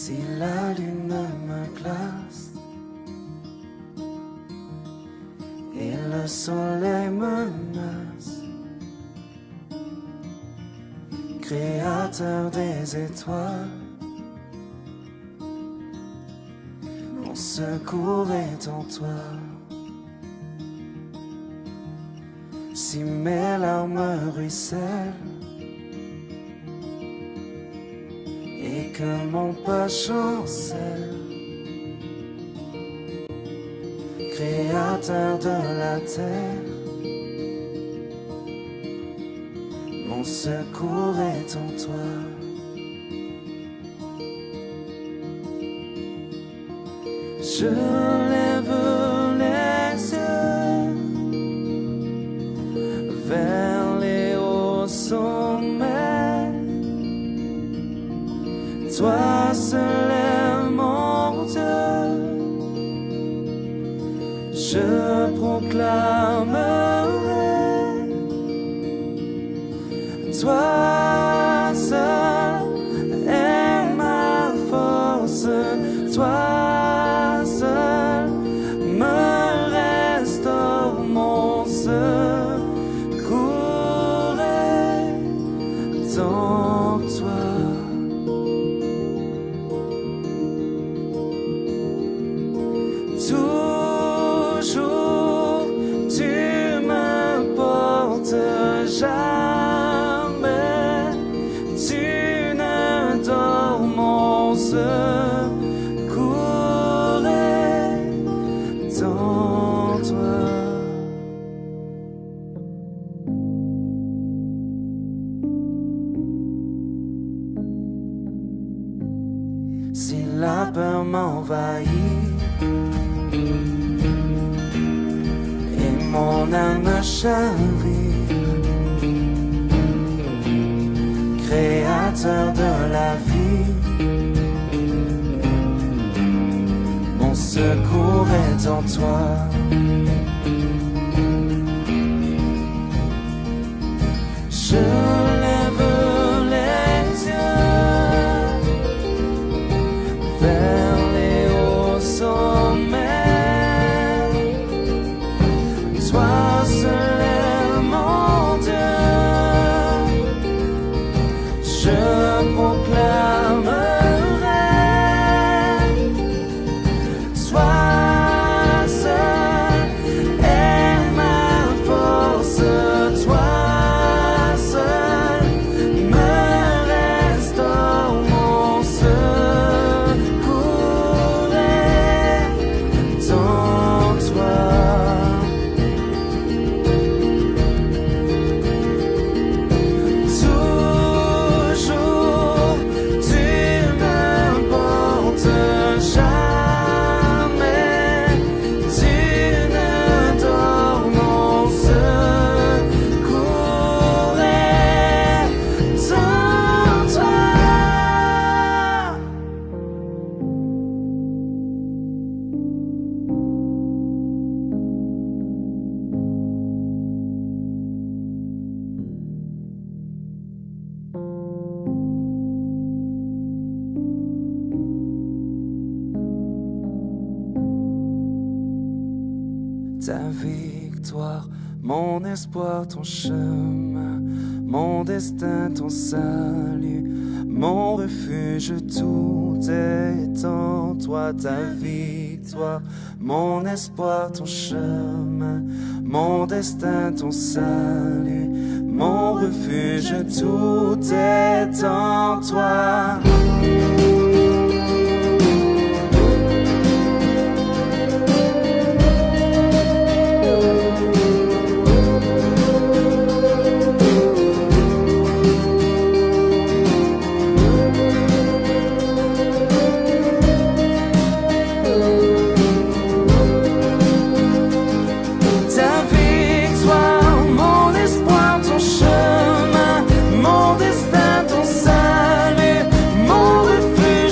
Si la lune me glace et le soleil menace, créateur des étoiles, mon secours est en toi. Si mes larmes ruissellent et que mon pas chancelle, créateur de la terre, mon secours est en toi. Je lève les yeux vers les hauts sommets. Toi seul est mon Dieu. Je proclamerai. Toi seul est ma force. Toi seul me restaure, mon secours est en toi. Toujours tu me portes, jamais tu ne dors, mon secours est en toi. Si la peur m'envahit et mon âme chavire, créateur de la vie, mon secours est en toi. Je lève les yeux vers les hauts sommets. Toi seul est mon Dieu. Je proclamerai. Toi seul est ma force. Toi seul me restaure, mon secours est en toi. Toujours tu me portes, jamais tu ne dors, mon secours est en toi. Ta victoire, mon espoir, ton chemin, mon destin, ton salut, mon refuge, tout est en toi. Ta victoire, mon espoir, ton chemin, mon destin, ton salut, mon refuge, tout est en toi. Ta victoire, mon espoir, ton chemin, mon destin, ton salut, mon refuge.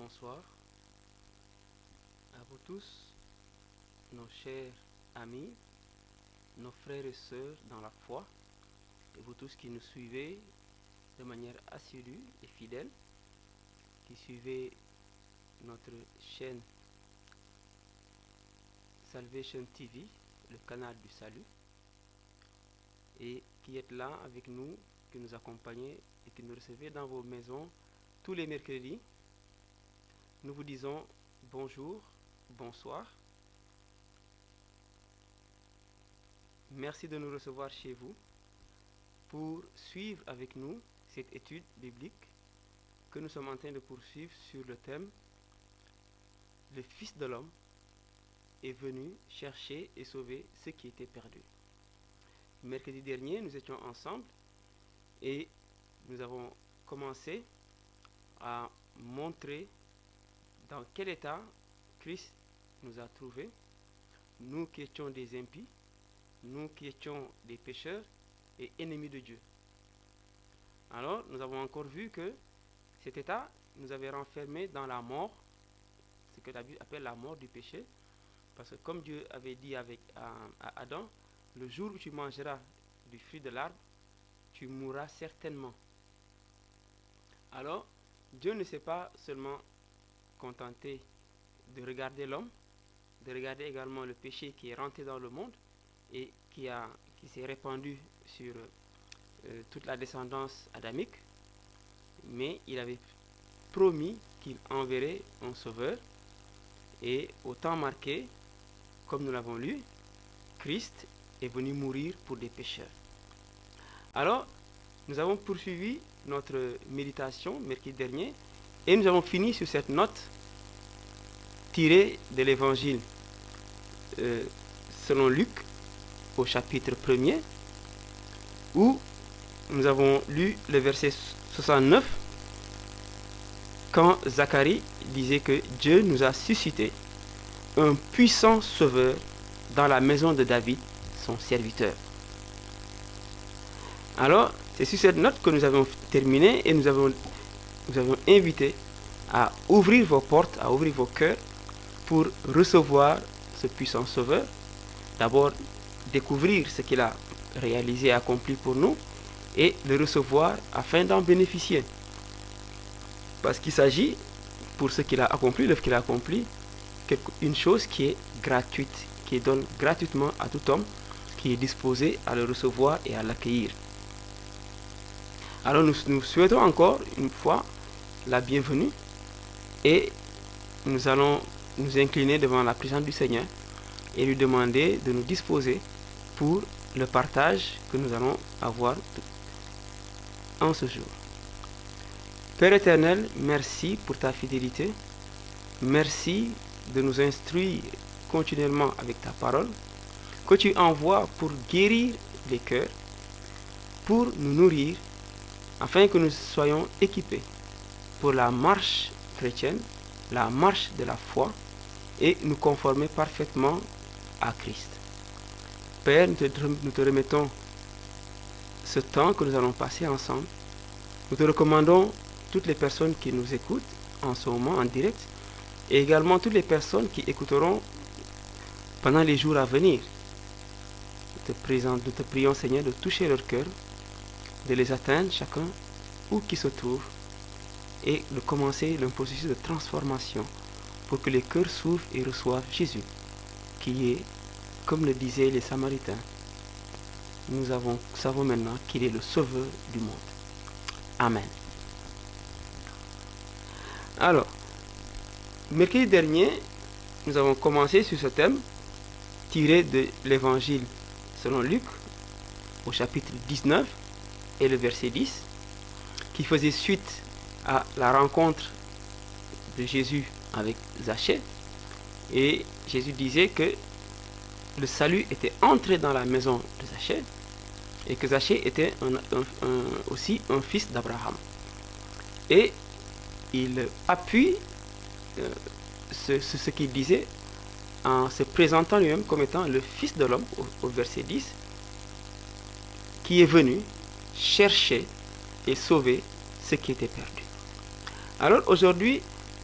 bonsoir à vous tous, nos chers amis, nos frères et sœurs dans la foi, et vous tous qui nous suivez de manière assidue et fidèle, qui suivez notre chaîne Salvation TV, le canal du salut, et qui êtes là avec nous, qui nous accompagnez et qui nous recevez dans vos maisons tous les mercredis. Nous vous disons bonjour, bonsoir. Merci de nous recevoir chez vous pour suivre avec nous cette étude biblique que nous sommes en train de poursuivre sur le thème « Le Fils de l'homme est venu chercher et sauver ce qui était perdu ». Mercredi dernier, nous étions ensemble et nous avons commencé à montrer dans quel état Christ nous a trouvés, nous qui étions des impies, nous qui étions des pécheurs et ennemis de Dieu. Alors, nous avons encore vu que cet état nous avait renfermés dans la mort, ce que la Bible appelle la mort du péché, parce que comme Dieu avait dit à Adam, le jour où tu mangeras du fruit de l'arbre, tu mourras certainement. Alors, Dieu ne s'est pas seulement contenté de regarder l'homme, de regarder également le péché qui est rentré dans le monde et qui s'est répandu sur toute la descendance adamique, mais il avait promis qu'il enverrait un sauveur, et au temps marqué, comme nous l'avons lu, Christ est venu mourir pour des pécheurs. Alors, nous avons poursuivi notre méditation mercredi dernier et nous avons fini sur cette note tirée de l'évangile selon Luc au chapitre 1er, où nous avons lu le verset 69 quand Zacharie disait que Dieu nous a suscité un puissant sauveur dans la maison de David, son serviteur. Alors, c'est sur cette note que nous avons terminé et nous avons invité à ouvrir vos portes, à ouvrir vos cœurs pour recevoir ce puissant sauveur. D'abord, découvrir ce qu'il a réalisé et accompli pour nous et le recevoir afin d'en bénéficier. Parce qu'il s'agit, pour ce qu'il a accompli, l'œuvre qu'il a accompli, une chose qui est gratuite, qui est donnée gratuitement à tout homme qui est disposé à le recevoir et à l'accueillir. Alors nous souhaitons encore une fois la bienvenue et nous allons nous incliner devant la présence du Seigneur et lui demander de nous disposer pour le partage que nous allons avoir en ce jour. Père éternel, merci pour ta fidélité. Merci de nous instruire continuellement avec ta parole que tu envoies pour guérir les cœurs, pour nous nourrir, afin que nous soyons équipés pour la marche chrétienne, la marche de la foi, et nous conformer parfaitement à Christ. Père, nous te remettons ce temps que nous allons passer ensemble. Nous te recommandons toutes les personnes qui nous écoutent en ce moment en direct, et également toutes les personnes qui écouteront pendant les jours à venir. Nous te prions, Seigneur, de toucher leur cœur, de les atteindre chacun où qu'ils se trouvent et de commencer le processus de transformation pour que les cœurs s'ouvrent et reçoivent Jésus, qui est, comme le disaient les Samaritains, nous savons maintenant qu'il est le sauveur du monde. Amen. Alors, mercredi dernier, nous avons commencé sur ce thème tiré de l'évangile selon Luc au chapitre 19 et le verset 10, qui faisait suite à la rencontre de Jésus avec Zachée. Et Jésus disait que le salut était entré dans la maison de Zachée et que Zachée était aussi un fils d'Abraham. Et il appuie ce qu'il disait en se présentant lui-même comme étant le Fils de l'homme au verset 10, qui est venu chercher et sauver ce qui était perdu. Alors aujourd'hui,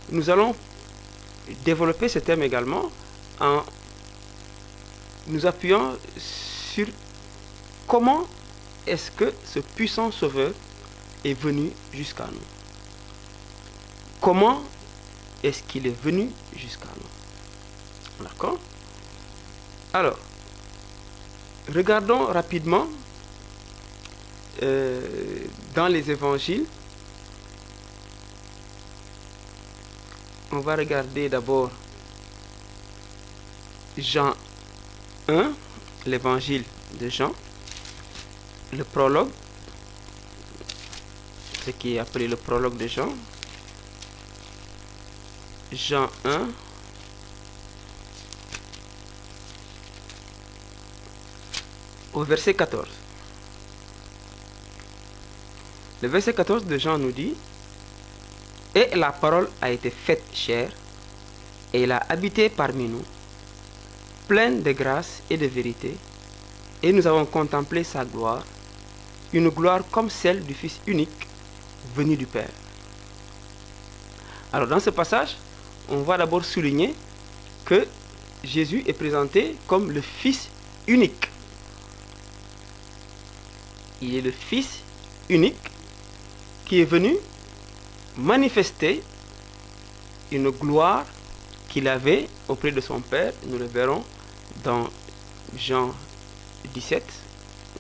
nous allons développer ce thème également en nous appuyant sur comment est-ce que ce puissant Sauveur est venu jusqu'à nous. Comment est-ce qu'il est venu jusqu'à nous? D'accord? Alors, regardons rapidement dans les évangiles. On va regarder d'abord Jean 1, l'évangile de Jean, le prologue, ce qui est appelé le prologue de Jean. Jean 1, au verset 14. Le verset 14 de Jean nous dit: Et la parole a été faite chair, et elle a habité parmi nous, pleine de grâce et de vérité, et nous avons contemplé sa gloire, une gloire comme celle du Fils unique, venu du Père. Alors dans ce passage, on va d'abord souligner que Jésus est présenté comme le Fils unique. Il est le Fils unique qui est venu manifester une gloire qu'il avait auprès de son Père. Nous le verrons dans Jean 17.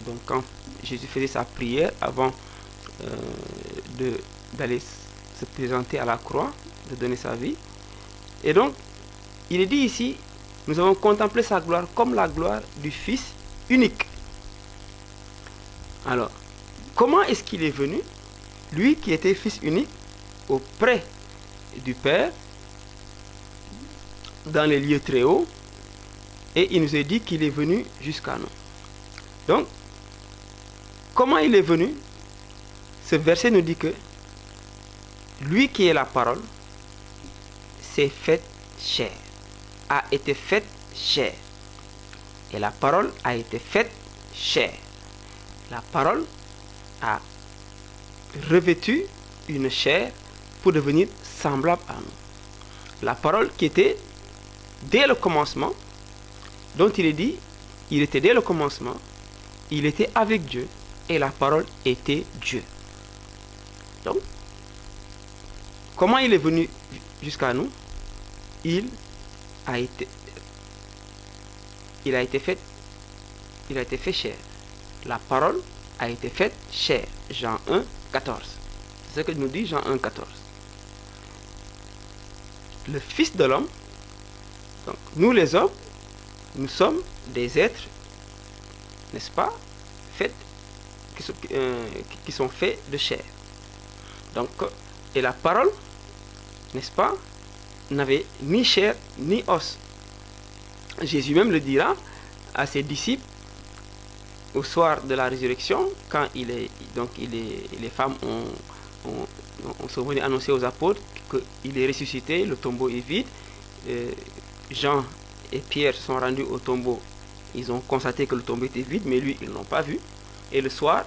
Donc quand Jésus faisait sa prière avant d'aller se présenter à la croix, de donner sa vie. Et donc, il est dit ici, nous avons contemplé sa gloire comme la gloire du Fils unique. Alors, comment est-ce qu'il est venu, lui qui était Fils unique, auprès du Père, dans les lieux très hauts, et il nous est dit qu'il est venu jusqu'à nous. Donc, comment il est venu? Ce verset nous dit que lui qui est la parole s'est fait chair, a été faite chair. Et la parole a été faite chair. La parole a revêtu une chair pour devenir semblable à nous. La parole qui était dès le commencement, dont il est dit, il était dès le commencement, il était avec Dieu et la parole était Dieu. Donc, comment il est venu jusqu'à nous? Il a été fait chair. La parole a été faite chair. Jean 1, 14. C'est ce que nous dit Jean 1, 14. Le Fils de l'homme, donc nous les hommes, nous sommes des êtres, n'est-ce pas, qui sont faits de chair. Donc, et la parole, n'est-ce pas, n'avait ni chair ni os. Jésus même le dira à ses disciples au soir de la résurrection, quand les femmes sont venues annoncer aux apôtres qu'il est ressuscité, le tombeau est vide. Jean et Pierre sont rendus au tombeau, ils ont constaté que le tombeau était vide, mais lui, ils ne l'ont pas vu. Et le soir,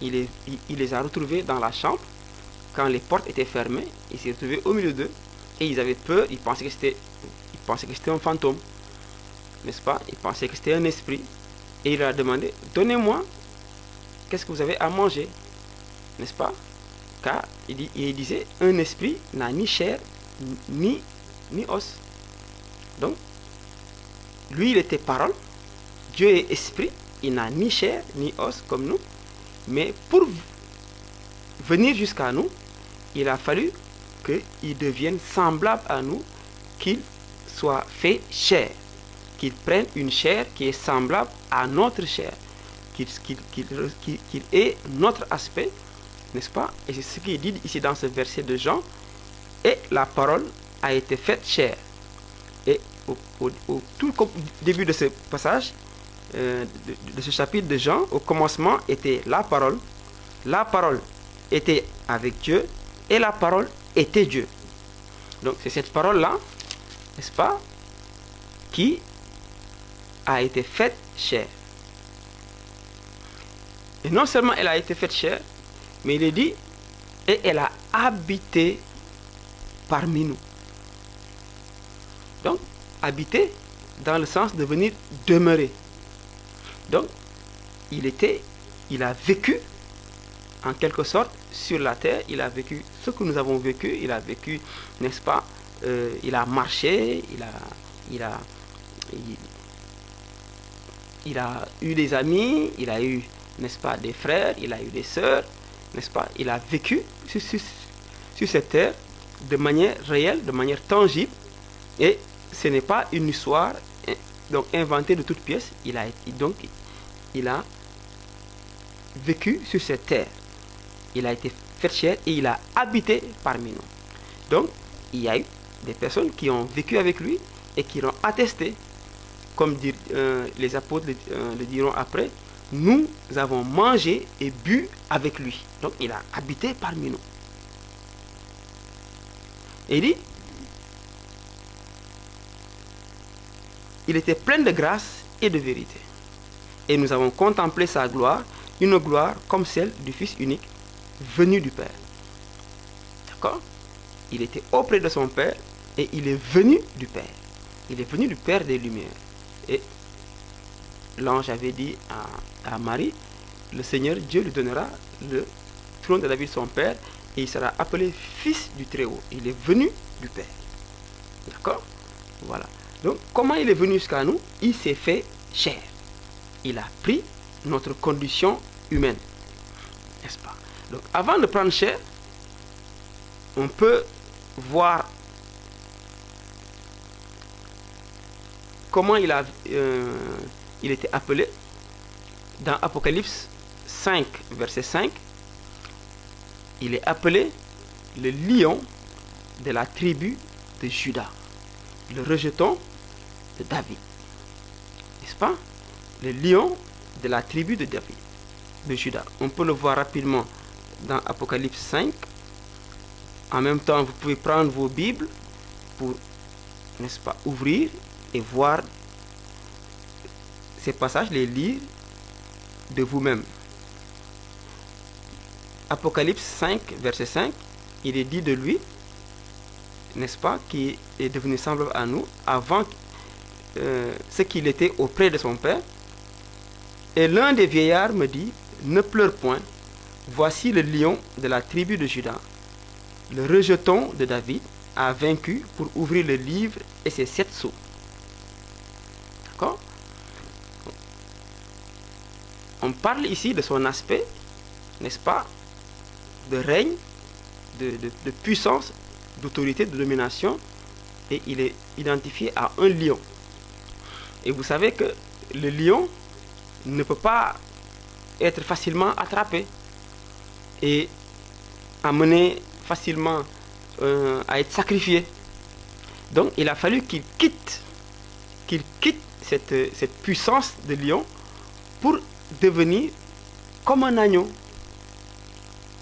il les a retrouvés dans la chambre, quand les portes étaient fermées, il s'est retrouvé au milieu d'eux, et ils avaient peur, ils pensaient que c'était un fantôme, n'est-ce pas? Ils pensaient que c'était un esprit, et il leur a demandé: donnez-moi, qu'est-ce que vous avez à manger, n'est-ce pas? Car il disait, un esprit n'a ni chair, ni os. Donc, lui, il était parole, Dieu est esprit, il n'a ni chair, ni os comme nous, mais pour venir jusqu'à nous, il a fallu qu'il devienne semblable à nous, qu'il soit fait chair, qu'il prenne une chair qui est semblable à notre chair, qu'il ait notre aspect, n'est-ce pas? Et c'est ce qui est dit ici dans ce verset de Jean. Et la parole a été faite chair. Et au tout début de ce passage, de ce chapitre de Jean, au commencement était la parole. La parole était avec Dieu et la parole était Dieu. Donc c'est cette parole-là, n'est-ce pas, qui a été faite chair. Et non seulement elle a été faite chair, mais il est dit, et elle a habité parmi nous. habiter dans le sens de venir demeurer. Donc, il a vécu en quelque sorte sur la terre, il a vécu ce que nous avons vécu, il a vécu, n'est-ce pas, il a marché, il a eu des amis, il a eu, n'est-ce pas, des frères, il a eu des sœurs, n'est-ce pas, il a vécu sur cette terre de manière réelle, de manière tangible, et ce n'est pas une histoire donc inventée de toutes pièces. Il a vécu sur cette terre, il a été fait chair et il a habité parmi nous. Donc il y a eu des personnes qui ont vécu avec lui et qui l'ont attesté, comme les apôtres le diront après, nous avons mangé et bu avec lui. Donc il a habité parmi nous. Et il dit, il était plein de grâce et de vérité. Et nous avons contemplé sa gloire, une gloire comme celle du Fils unique, venu du Père. D'accord? Il était auprès de son Père et il est venu du Père. Il est venu du Père des Lumières. Et l'ange avait dit à Marie, le Seigneur Dieu lui donnera le trône de David son Père et il sera appelé Fils du Très-Haut. Il est venu du Père. D'accord? Voilà. Donc, comment il est venu jusqu'à nous? Il s'est fait chair. Il a pris notre condition humaine. N'est-ce pas? Donc, avant de prendre chair, on peut voir comment il était appelé dans Apocalypse 5, verset 5. Il est appelé le lion de la tribu de Juda, le rejeton de David. N'est-ce pas? Le lion de la tribu de David, de Juda. On peut le voir rapidement dans Apocalypse 5. En même temps, vous pouvez prendre vos Bibles pour, n'est-ce pas, ouvrir et voir ces passages, les lire de vous-même. Apocalypse 5, verset 5, il est dit de lui, n'est-ce pas, qui est devenu semblable à nous avant ce qu'il était auprès de son Père. Et l'un des vieillards me dit, ne pleure point, voici le lion de la tribu de Juda, le rejeton de David, a vaincu pour ouvrir le livre et ses 7 sceaux. D'accord? On parle ici de son aspect, n'est-ce pas, de règne, de puissance, d'autorité, de domination, et il est identifié à un lion. Et vous savez que le lion ne peut pas être facilement attrapé et amené facilement à être sacrifié. Donc il a fallu qu'il quitte cette puissance de lion pour devenir comme un agneau.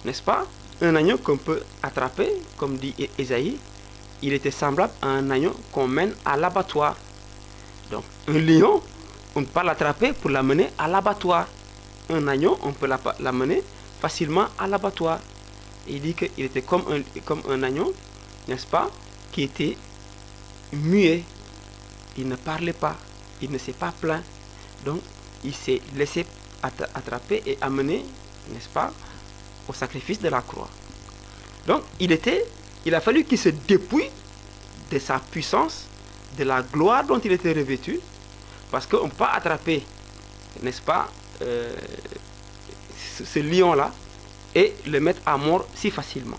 N'est-ce pas? Un agneau qu'on peut attraper, comme dit Ésaïe, il était semblable à un agneau qu'on mène à l'abattoir. Donc un lion, on ne peut pas l'attraper pour l'amener à l'abattoir. Un agneau, on peut l'amener facilement à l'abattoir. Il dit qu'il était comme un agneau, n'est-ce pas, qui était muet. Il ne parlait pas, il ne s'est pas plaint. Donc il s'est laissé attraper et amener, n'est-ce pas, au sacrifice de la croix. Donc il a fallu qu'il se dépouille de sa puissance, de la gloire dont il était revêtu, parce qu'on ne peut pas attraper, n'est-ce pas, ce lion-là et le mettre à mort si facilement.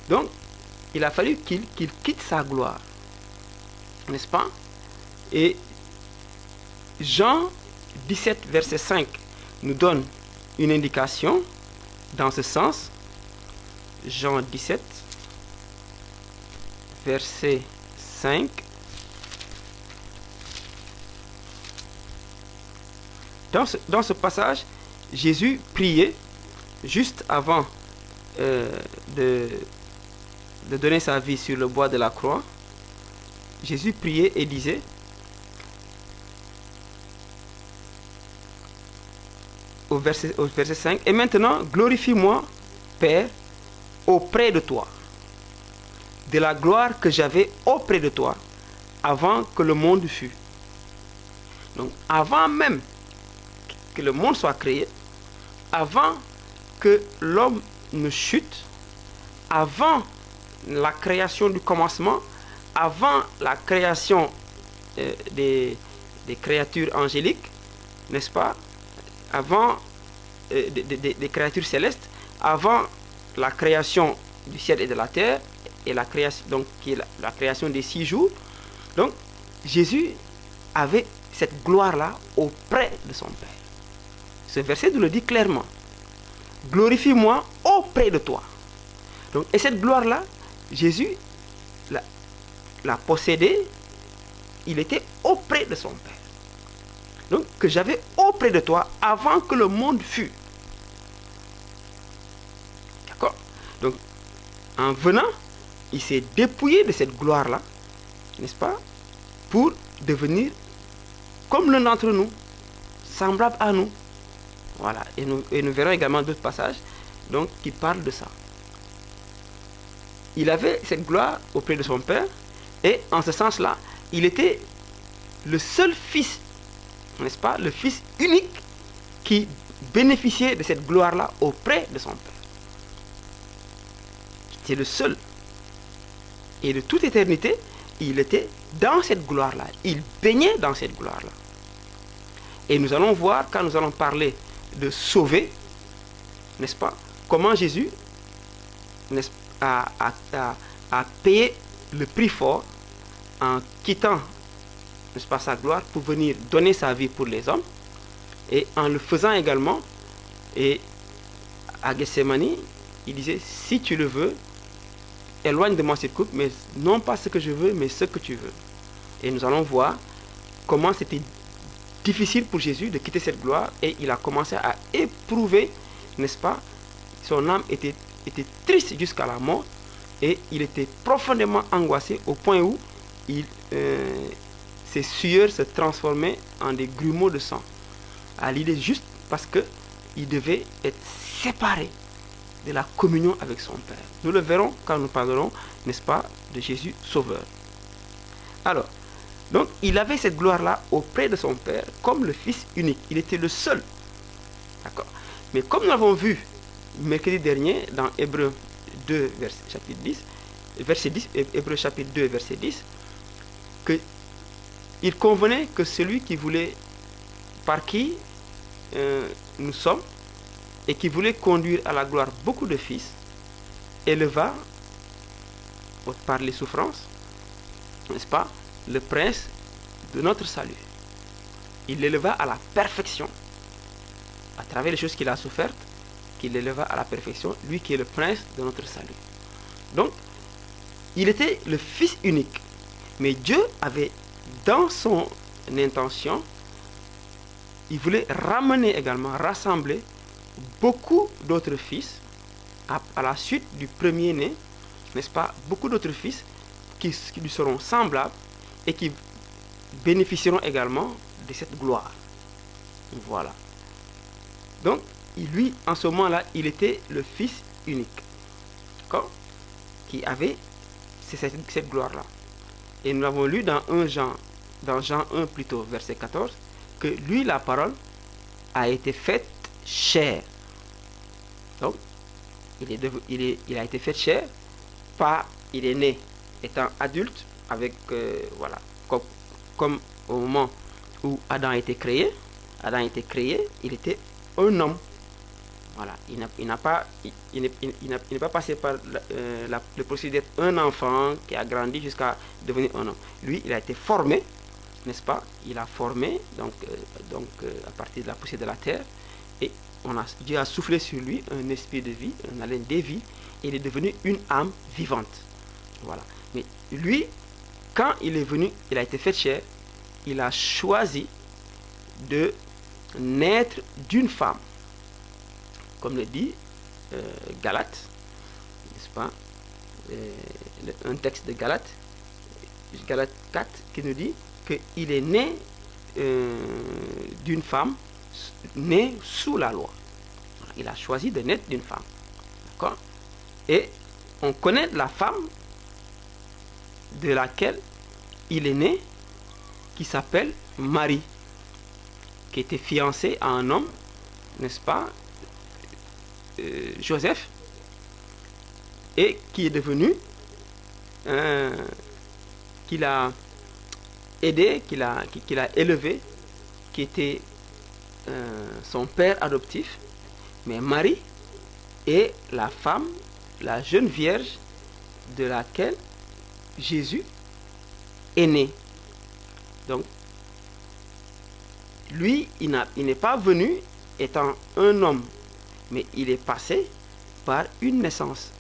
Donc il a fallu qu'il quitte sa gloire, n'est-ce pas? Et Jean 17, verset 5 nous donne une indication dans ce sens. Jean 17, verset 5. Dans ce passage, Jésus priait juste avant de donner sa vie sur le bois de la croix. Jésus priait et disait, au verset 5, et maintenant glorifie-moi, Père, auprès de toi, de la gloire que j'avais auprès de toi, avant que le monde fût. Donc avant même que le monde soit créé, avant que l'homme ne chute, avant la création du commencement, avant la création des créatures angéliques, n'est-ce pas, avant des créatures célestes, avant la création du ciel et de la terre, et la création, donc, qui est la création des 6 jours. Donc Jésus avait cette gloire-là auprès de son Père. Ce verset nous le dit clairement. Glorifie-moi auprès de toi. Donc, et cette gloire-là, Jésus l'a possédée. Il était auprès de son Père. Donc, que j'avais auprès de toi avant que le monde fût. D'accord? Donc, en venant, il s'est dépouillé de cette gloire-là, n'est-ce pas? Pour devenir comme l'un d'entre nous, semblable à nous. Voilà. Et nous verrons également d'autres passages donc, qui parlent de ça. Il avait cette gloire auprès de son Père, et en ce sens-là, il était le seul fils, n'est-ce pas, le fils unique qui bénéficiait de cette gloire-là auprès de son Père. C'était le seul. Et de toute éternité, il était dans cette gloire-là. Il baignait dans cette gloire-là. Et nous allons voir, quand nous allons parler de sauver, n'est-ce pas, comment Jésus a payé le prix fort en quittant, n'est-ce pas, sa gloire pour venir donner sa vie pour les hommes, et en le faisant également. Et à Gethsémani, il disait, si tu le veux, éloigne de moi cette coupe, mais non pas ce que je veux, mais ce que tu veux. Et nous allons voir comment c'était difficile pour Jésus de quitter cette gloire, et il a commencé à éprouver, n'est-ce pas, son âme était triste jusqu'à la mort, et il était profondément angoissé au point où ses sueurs se transformaient en des grumeaux de sang, à l'idée juste parce qu'il devait être séparé de la communion avec son Père. Nous le verrons quand nous parlerons, n'est-ce pas, de Jésus Sauveur. Alors, donc il avait cette gloire-là auprès de son Père comme le Fils unique. Il était le seul. D'accord. Mais comme nous l'avons vu mercredi dernier dans Hébreux 2, chapitre 10, verset 10, Hébreux chapitre 2, verset 10, que il convenait que celui qui voulait, par qui nous sommes, et qui voulait conduire à la gloire beaucoup de fils, éleva, par les souffrances, n'est-ce pas, le prince de notre salut. Il l'éleva à la perfection, à travers les choses qu'il a souffertes, qu'il l'éleva à la perfection, lui qui est le prince de notre salut. Donc, il était le fils unique, mais Dieu avait, dans son intention, il voulait ramener également, rassembler beaucoup d'autres fils à la suite du premier-né, n'est-ce pas, beaucoup d'autres fils qui lui seront semblables et qui bénéficieront également de cette gloire. Voilà. Donc, lui, en ce moment-là, il était le fils unique, d'accord, qui avait cette gloire-là. Et nous l'avons lu dans Jean 1 plutôt, verset 14, que lui, la parole, a été faite chair. Donc, il a été fait chair, pas il est né étant adulte, avec, voilà, comme au moment où Adam a été créé. Adam a été créé, il était un homme. Voilà, il n'est pas passé par le procédé d'être un enfant qui a grandi jusqu'à devenir un homme. Lui, il a été formé, n'est-ce pas? Il a formé, donc à partir de la poussière de la terre, et Dieu a soufflé sur lui un esprit de vie, un haleine de vie, et il est devenu une âme vivante. Voilà. Mais lui, quand il est venu, il a été fait chair, il a choisi de naître d'une femme. Comme le dit Galates, n'est-ce pas, un texte de Galates 4, qui nous dit qu'il est né d'une femme, née sous la loi. Il a choisi de naître d'une femme. D'accord? Et on connaît la femme de laquelle il est né qui s'appelle Marie, qui était fiancée à un homme, n'est-ce pas, Joseph, et qui est devenu, qu'il a aidé, qu'il a élevé, qui était son père adoptif. Mais Marie est la femme, la jeune vierge de laquelle Jésus est né. Donc, lui, il n'est pas venu étant un homme, mais il est passé par une naissance,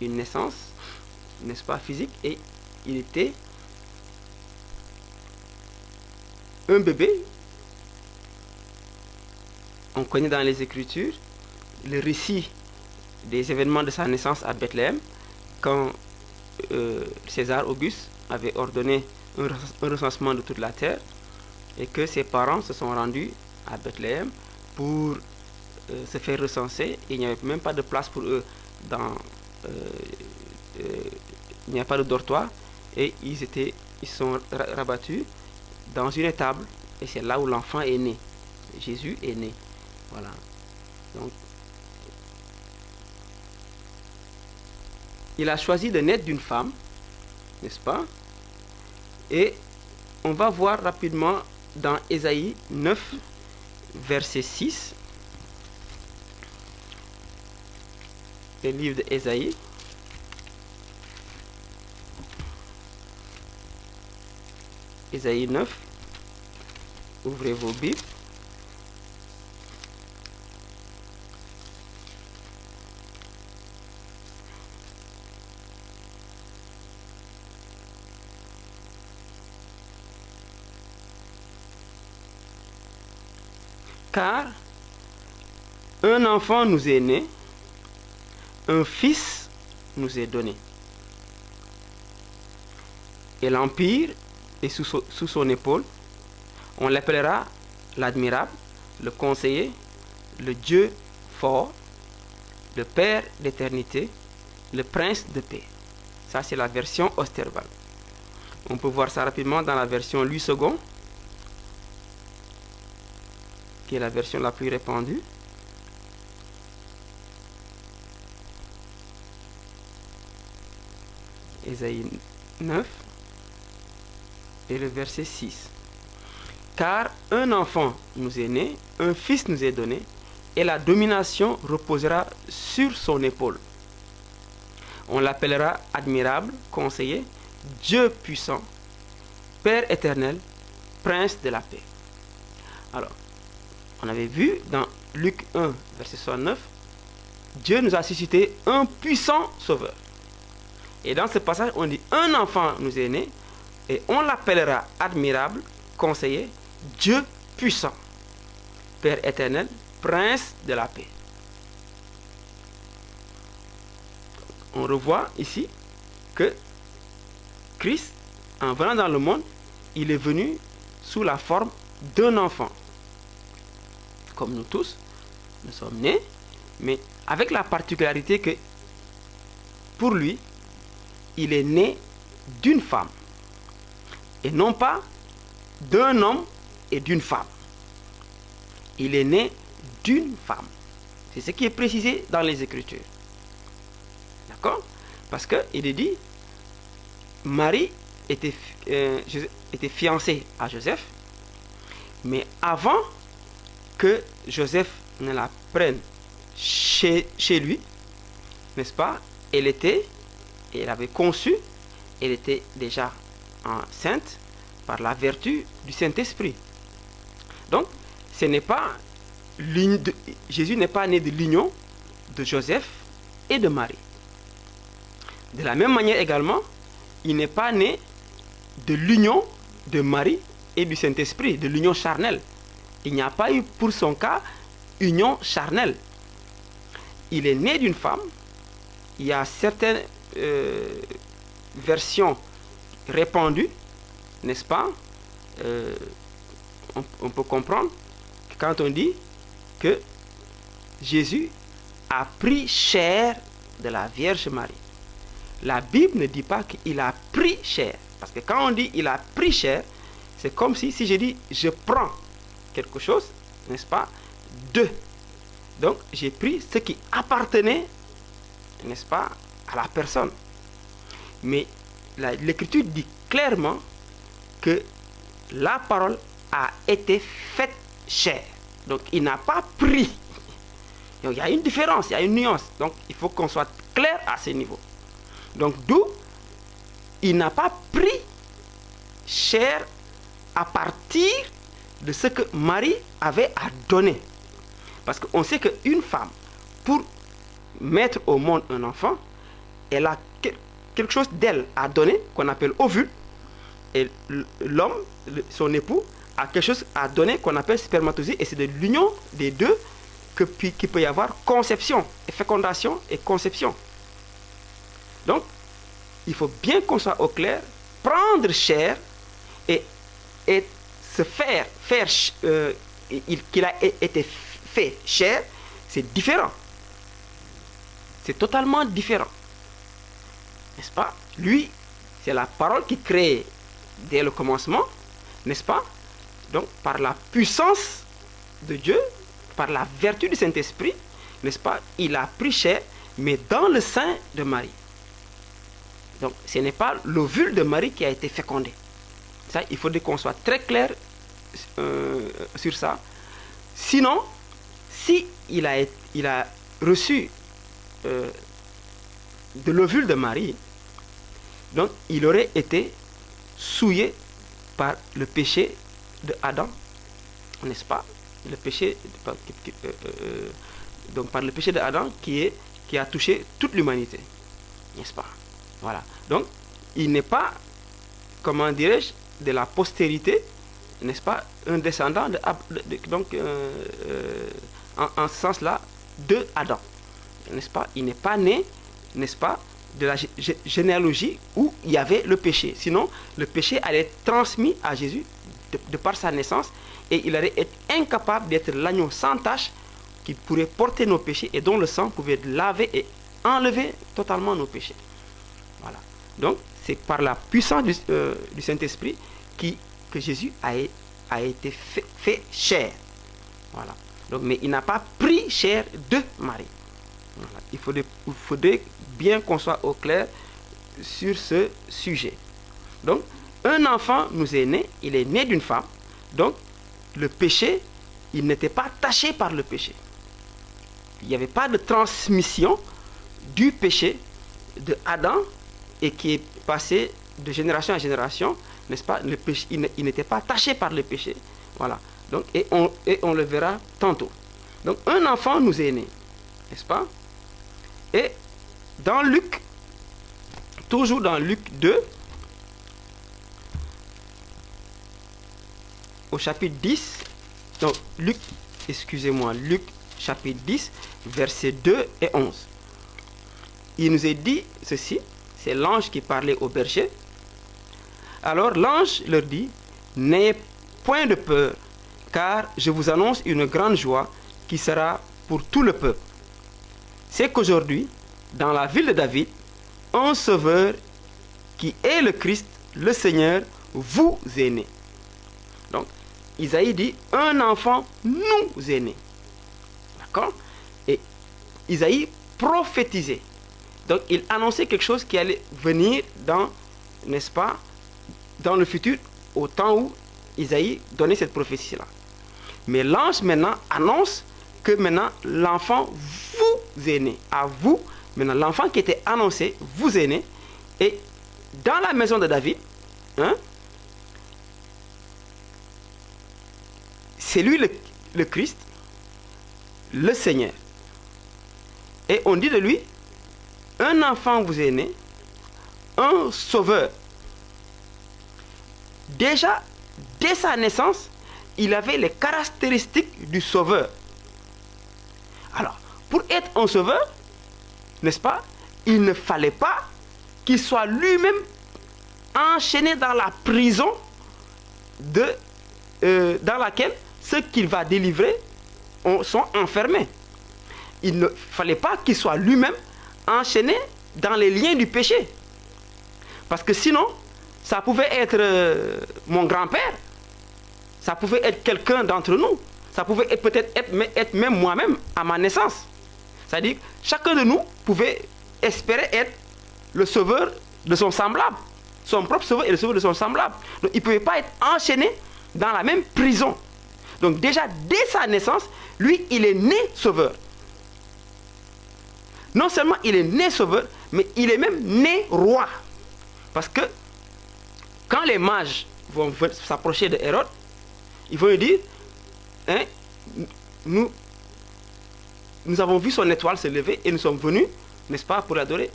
n'est-ce pas, physique, et il était un bébé. On connaît dans les Écritures le récit des événements de sa naissance à Bethléem, quand César Auguste avait ordonné un recensement de toute la terre, et que ses parents se sont rendus à Bethléem pour se faire recenser. Il n'y avait même pas de place pour eux il n'y a pas de dortoir, et ils sont rabattus dans une étable, et c'est là où l'enfant est né. Jésus est né. Voilà. Donc, il a choisi de naître d'une femme, n'est-ce pas? Et on va voir rapidement dans Ésaïe 9, verset 6. Le livre d'Ésaïe. Ésaïe 9. Ouvrez vos Bibles. Car un enfant nous est né, un fils nous est donné, et l'empire est sous son épaule. On l'appellera l'admirable, le conseiller, le Dieu fort, le Père d'éternité, le prince de paix. Ça, c'est la version Osterval. On peut voir ça rapidement dans la version Louis II, qui est la version la plus répandue. Ésaïe 9 et le verset 6. Car un enfant nous est né, un fils nous est donné, et la domination reposera sur son épaule. On l'appellera admirable, conseiller, Dieu puissant, Père éternel, prince de la paix. Alors, on avait vu dans Luc 1, verset 69, Dieu nous a suscité un puissant sauveur. Et dans ce passage, on dit un enfant nous est né, et on l'appellera admirable, conseiller, Dieu puissant, Père éternel, prince de la paix. On revoit ici que Christ, en venant dans le monde, il est venu sous la forme d'un enfant. Comme nous tous, nous sommes nés, mais avec la particularité que, pour lui, il est né d'une femme, et non pas d'un homme et d'une femme. Il est né d'une femme. C'est ce qui est précisé dans les Écritures. D'accord? Parce qu'il est dit, Marie était fiancée à Joseph, mais avant que Joseph ne la prenne chez lui, n'est-ce pas? Elle avait conçu, elle était déjà enceinte par la vertu du Saint-Esprit. Donc, Jésus n'est pas né de l'union de Joseph et de Marie. De la même manière également, il n'est pas né de l'union de Marie et du Saint-Esprit, de l'union charnelle. Il n'y a pas eu pour son cas union charnelle. Il est né d'une femme. Il y a certaines versions répandues, n'est-ce pas? On peut comprendre que quand on dit que Jésus a pris chair de la Vierge Marie. La Bible ne dit pas qu'il a pris chair. Parce que quand on dit il a pris chair, c'est comme si je dis je prends quelque chose, n'est-ce pas, de. Donc j'ai pris ce qui appartenait, n'est-ce pas, à la personne. Mais l'Écriture dit clairement que la parole a été faite chair. Donc il n'a pas pris. Donc il y a une différence, il y a une nuance. Donc il faut qu'on soit clair à ce niveau. Donc d'où il n'a pas pris chair à partir de ce que Marie avait à donner. Parce qu'on sait qu'une femme, pour mettre au monde un enfant, elle a quelque chose d'elle à donner, qu'on appelle ovule, et l'homme, son époux, a quelque chose à donner qu'on appelle spermatozoïde, et c'est de l'union des deux qu'il peut y avoir conception, et fécondation et conception. Donc, il faut bien qu'on soit au clair, prendre chair et se qu'il a été fait chair, c'est différent. C'est totalement différent. N'est-ce pas? Lui, c'est la parole qui crée dès le commencement, n'est-ce pas? Donc, par la puissance de Dieu, par la vertu du Saint-Esprit, n'est-ce pas? Il a pris chair, mais dans le sein de Marie. Donc, ce n'est pas l'ovule de Marie qui a été fécondé. Ça, il faudrait qu'on soit très clair sur ça. Sinon, si il a reçu de l'ovule de Marie, donc il aurait été souillé par le péché de Adam, n'est-ce pas? Le péché, donc par le péché de Adam qui a touché toute l'humanité, n'est-ce pas? Voilà. Donc, il n'est pas, comment dirais-je, de la postérité, n'est-ce pas, un descendant donc en ce sens-là de Adam, n'est-ce pas? Il n'est pas né, n'est-ce pas, de la généalogie où il y avait le péché. Sinon, le péché allait être transmis à Jésus de par sa naissance, et il allait être incapable d'être l'agneau sans tache qui pourrait porter nos péchés et dont le sang pouvait laver et enlever totalement nos péchés. Voilà. Donc, c'est par la puissance du Saint-Esprit que Jésus a été fait chair. Voilà. Donc, mais il n'a pas pris chair de Marie. Voilà. Il faudrait bien qu'on soit au clair sur ce sujet. Donc, un enfant nous est né, il est né d'une femme. Donc, le péché, il n'était pas taché par le péché. Il n'y avait pas de transmission du péché de Adam et qui est passé de génération en génération, n'est-ce pas? Le péché, il n'était pas taché par le péché. Voilà. Donc, et on le verra tantôt. Donc, un enfant nous est né, n'est-ce pas? Et dans Luc, toujours dans Luc 2, au chapitre 10, donc Luc chapitre 10, versets 2 et 11. Il nous est dit ceci, c'est l'ange qui parlait au berger. Alors l'ange leur dit, n'ayez point de peur, car je vous annonce une grande joie qui sera pour tout le peuple. C'est qu'aujourd'hui, dans la ville de David, un sauveur qui est le Christ, le Seigneur, vous est né. Donc, Isaïe dit, un enfant nous est né. D'accord? Et Isaïe prophétisait. Donc, il annonçait quelque chose qui allait venir dans, n'est-ce pas, dans le futur, au temps où Isaïe donnait cette prophétie-là. Mais l'ange maintenant annonce que maintenant l'enfant vous est né. À vous, maintenant l'enfant qui était annoncé vous est né. Et dans la maison de David, hein, c'est lui le Christ, le Seigneur. Et on dit de lui, un enfant vous est né, un sauveur. Déjà, dès sa naissance, il avait les caractéristiques du sauveur. Alors, pour être un sauveur, n'est-ce pas, il ne fallait pas qu'il soit lui-même enchaîné dans la prison dans laquelle ceux qu'il va délivrer sont enfermés. Il ne fallait pas qu'il soit lui-même enchaîné dans les liens du péché. Parce que sinon, ça pouvait être mon grand-père, ça pouvait être quelqu'un d'entre nous, ça pouvait peut-être être même moi-même à ma naissance. C'est-à-dire que chacun de nous pouvait espérer être le sauveur de son semblable, son propre sauveur et le sauveur de son semblable. Donc il ne pouvait pas être enchaîné dans la même prison. Donc déjà, dès sa naissance, lui, il est né sauveur. Non seulement il est né sauveur, mais il est même né roi. Parce que quand les mages vont s'approcher de Hérode, ils vont lui dire, hein, nous avons vu son étoile se lever et nous sommes venus, n'est-ce pas, pour l'adorer.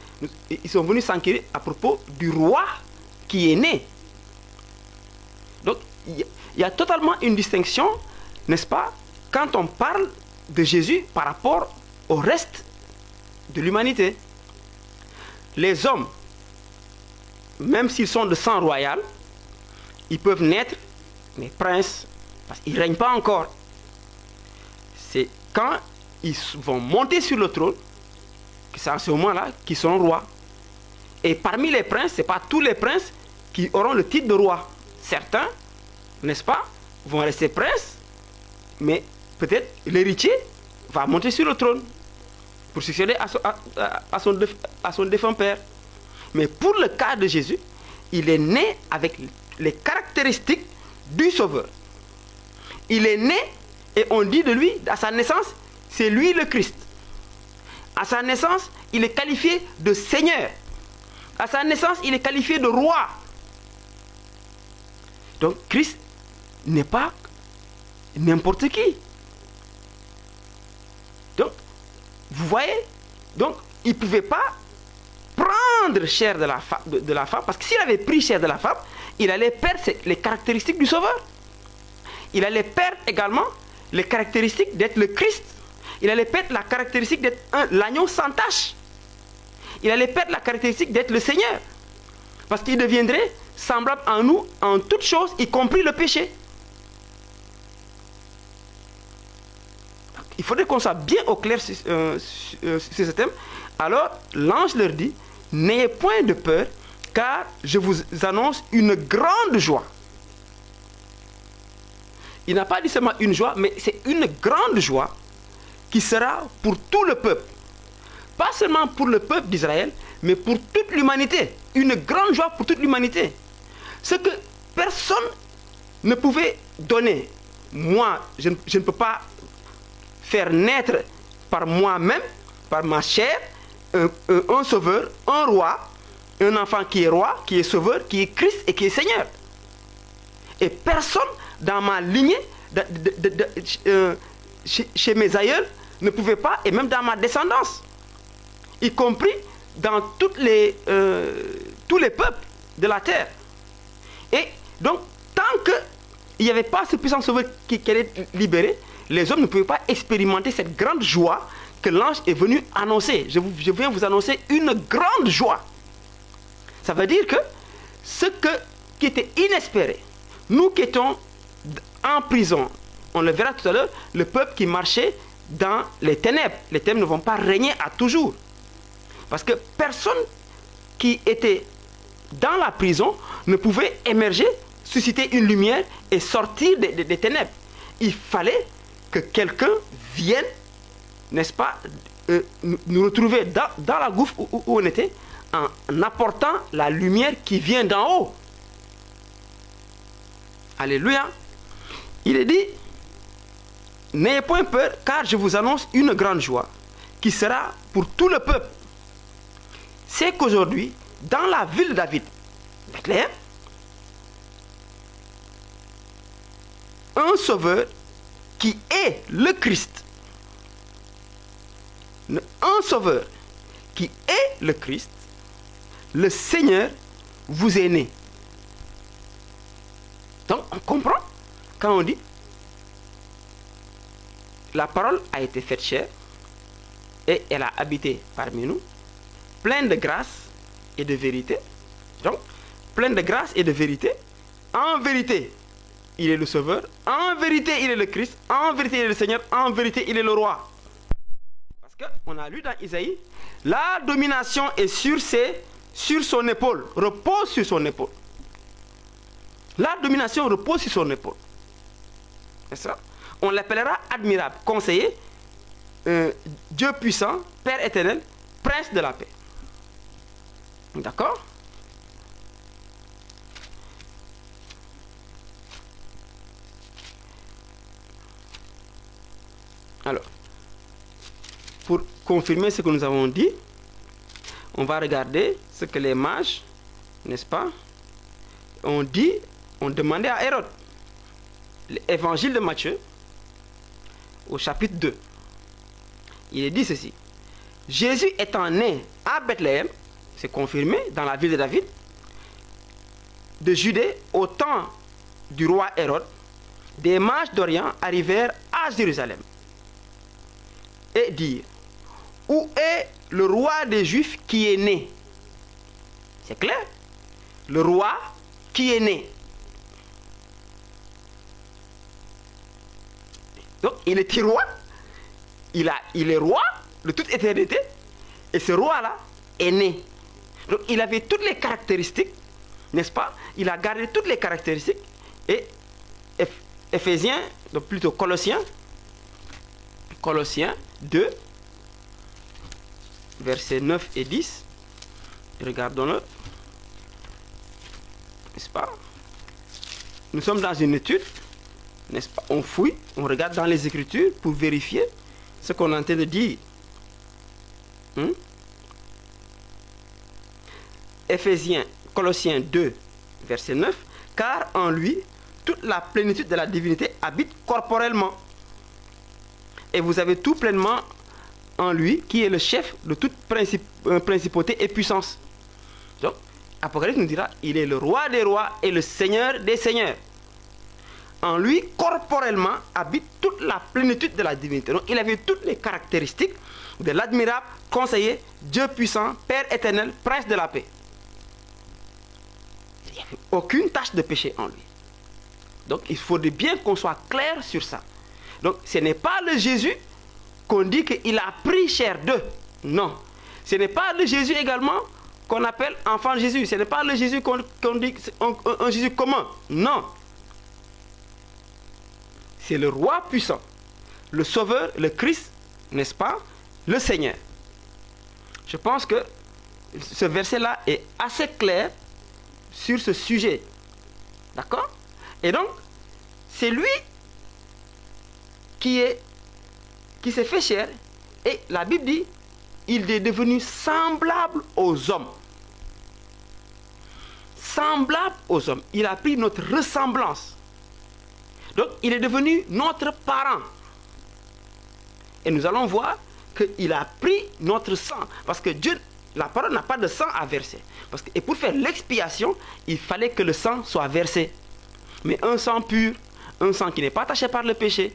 Ils sont venus s'enquérir à propos du roi qui est né. Donc, il y a totalement une distinction, n'est-ce pas, quand on parle de Jésus par rapport au reste de l'humanité. Les hommes, même s'ils sont de sang royal, ils peuvent naître, mais princes, parce qu'ils ne règnent pas encore. C'est quand ils vont monter sur le trône, que c'est à ce moment-là qu'ils sont rois. Et parmi les princes, ce n'est pas tous les princes qui auront le titre de roi. Certains, n'est-ce pas, vont rester princes, mais peut-être l'héritier va monter sur le trône pour succéder à son défunt père. Mais pour le cas de Jésus, il est né avec les caractéristiques du Sauveur. Il est né et on dit de lui, à sa naissance, c'est lui le Christ. À sa naissance, il est qualifié de Seigneur. À sa naissance, il est qualifié de roi. Donc Christ n'est pas n'importe qui. Donc, vous voyez, donc il ne pouvait pas prendre chair de la femme, parce que s'il avait pris chair de la femme, il allait perdre les caractéristiques du Sauveur. Il allait perdre également les caractéristiques d'être le Christ. Il allait perdre la caractéristique d'être l'agneau sans tache. Il allait perdre la caractéristique d'être le Seigneur. Parce qu'il deviendrait semblable en nous en toutes choses, y compris le péché. Il faudrait qu'on soit bien au clair sur ce thème. Alors, l'ange leur dit, n'ayez point de peur, car je vous annonce une grande joie. Il n'a pas dit seulement une joie, mais c'est une grande joie qui sera pour tout le peuple. Pas seulement pour le peuple d'Israël, mais pour toute l'humanité. Une grande joie pour toute l'humanité. Ce que personne ne pouvait donner. Moi, je ne peux pas faire naître par moi-même, par ma chair, un sauveur, un roi, un enfant qui est roi, qui est sauveur, qui est Christ et qui est Seigneur. Et personne dans ma lignée, chez mes aïeuls, ne pouvait pas, et même dans ma descendance, y compris dans tous les peuples de la terre. Et donc, tant qu'il n'y avait pas ce puissant sauveur qui allait libérer, les hommes ne pouvaient pas expérimenter cette grande joie que l'ange est venu annoncer. Je viens vous annoncer une grande joie. Ça veut dire que ce qui était inespéré, nous qui étions en prison, on le verra tout à l'heure, le peuple qui marchait dans les ténèbres ne vont pas régner à toujours. Parce que personne qui était dans la prison ne pouvait émerger, susciter une lumière et sortir des ténèbres. Il fallait que quelqu'un vienne, n'est-ce pas, nous retrouver dans la gouffre où on était, en apportant la lumière qui vient d'en haut. Alléluia. Il est dit, n'ayez point peur, car je vous annonce une grande joie, qui sera pour tout le peuple. C'est qu'aujourd'hui, dans la ville de David, Bethléem, un sauveur qui est le Christ, un sauveur qui est le Christ, le Seigneur vous est né. Donc on comprend quand on dit la parole a été faite chair et elle a habité parmi nous, pleine de grâce et de vérité. Donc, pleine de grâce et de vérité. En vérité, il est le Sauveur. En vérité, il est le Christ. En vérité, il est le Seigneur. En vérité, il est le roi. Parce qu'on a lu dans Isaïe, la domination est sur son épaule, repose sur son épaule. La domination repose sur son épaule. C'est ça? On l'appellera admirable, conseiller, Dieu puissant, Père éternel, Prince de la paix. D'accord? Alors, pour confirmer ce que nous avons dit, on va regarder ce que les mages, n'est-ce pas, ont dit, ont demandé à Hérode. L'évangile de Matthieu, au chapitre 2. Il est dit ceci. Jésus étant né à Bethléem, c'est confirmé dans la ville de David, de Judée, au temps du roi Hérode, des mages d'Orient arrivèrent à Jérusalem et dirent, où est le roi des Juifs qui est né? C'est clair? Le roi qui est né. Donc, il était roi. Il est roi de toute éternité. Et ce roi-là est né. Donc, il avait toutes les caractéristiques, n'est-ce pas? Il a gardé toutes les caractéristiques. Et Éphésiens, donc plutôt Colossiens 2, versets 9 et 10. Regardons-le. N'est-ce pas? Nous sommes dans une étude, n'est-ce pas? On fouille, on regarde dans les Écritures pour vérifier ce qu'on est en train de dire. Colossiens 2, verset 9. Car en lui, toute la plénitude de la divinité habite corporellement. Et vous avez tout pleinement en lui, qui est le chef de toute principauté et puissance. Donc, Apocalypse nous dira, il est le roi des rois et le seigneur des seigneurs. En lui, corporellement, habite toute la plénitude de la divinité. Donc, il avait toutes les caractéristiques de l'admirable conseiller, Dieu puissant, Père éternel, Prince de la paix. Il n'y avait aucune tache de péché en lui. Donc, il faudrait bien qu'on soit clair sur ça. Donc, ce n'est pas le Jésus qu'on dit qu'il a pris chair d'eux. Non. Ce n'est pas le Jésus également qu'on appelle enfant de Jésus. Ce n'est pas le Jésus qu'on dit un Jésus commun. Non. C'est le roi puissant, le sauveur, le Christ, n'est-ce pas, le Seigneur. Je pense que ce verset-là est assez clair sur ce sujet. D'accord? Et donc, c'est lui qui s'est fait chair, et la Bible dit, il est devenu semblable aux hommes. Semblable aux hommes. Il a pris notre ressemblance. Donc, il est devenu notre parent. Et nous allons voir qu'il a pris notre sang. Parce que Dieu, la parole n'a pas de sang à verser. Et pour faire l'expiation, il fallait que le sang soit versé. Mais un sang pur, un sang qui n'est pas taché par le péché,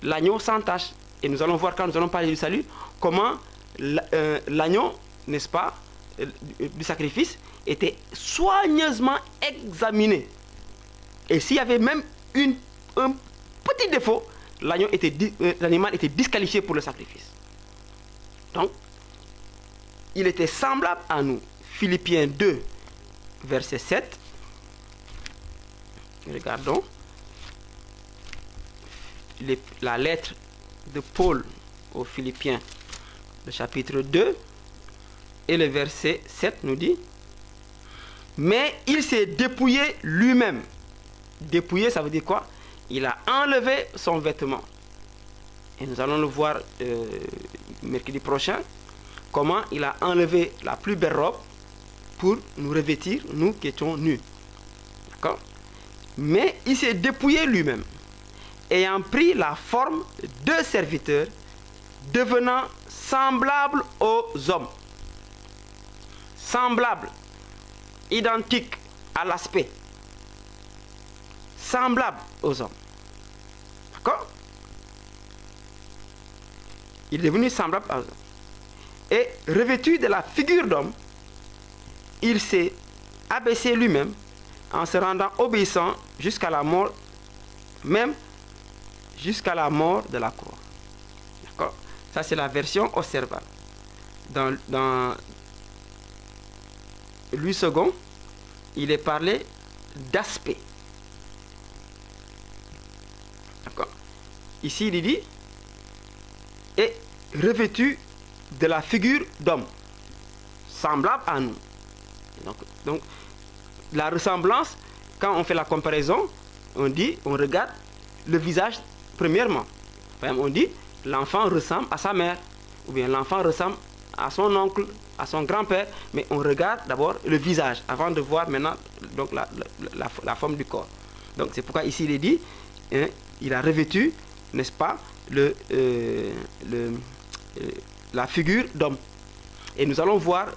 l'agneau sans tache. Et nous allons voir quand nous allons parler du salut, comment l'agneau, n'est-ce pas, du sacrifice, était soigneusement examiné. Et s'il y avait même un petit défaut, l'animal était disqualifié pour le sacrifice. Donc, il était semblable à nous. Philippiens 2, verset 7. Regardons. La lettre de Paul aux Philippiens, le chapitre 2, et le verset 7 nous dit, mais il s'est dépouillé lui-même. Dépouillé, ça veut dire quoi? Il a enlevé son vêtement. Et nous allons le voir mercredi prochain, comment il a enlevé la plus belle robe pour nous revêtir, nous qui étions nus. D'accord? Mais il s'est dépouillé lui-même, ayant pris la forme de serviteur, devenant semblable aux hommes. Semblable, identique à l'aspect. Semblable aux hommes. D'accord? Il est devenu semblable aux hommes. Et revêtu de la figure d'homme, il s'est abaissé lui-même en se rendant obéissant jusqu'à la mort, même jusqu'à la mort de la croix. D'accord? Ça, c'est la version observable. Dans Louis II, il est parlé d'aspect. ici il dit, est revêtu de la figure d'homme, semblable à nous. Donc, la ressemblance, quand on fait la comparaison, on regarde le visage premièrement. Par exemple, on dit, l'enfant ressemble à sa mère, ou bien l'enfant ressemble à son oncle, à son grand-père, mais on regarde d'abord le visage, avant de voir maintenant donc, la forme du corps. Donc c'est pourquoi ici il est dit, hein, il a revêtu, n'est-ce pas, la figure d'homme. Et nous allons voir,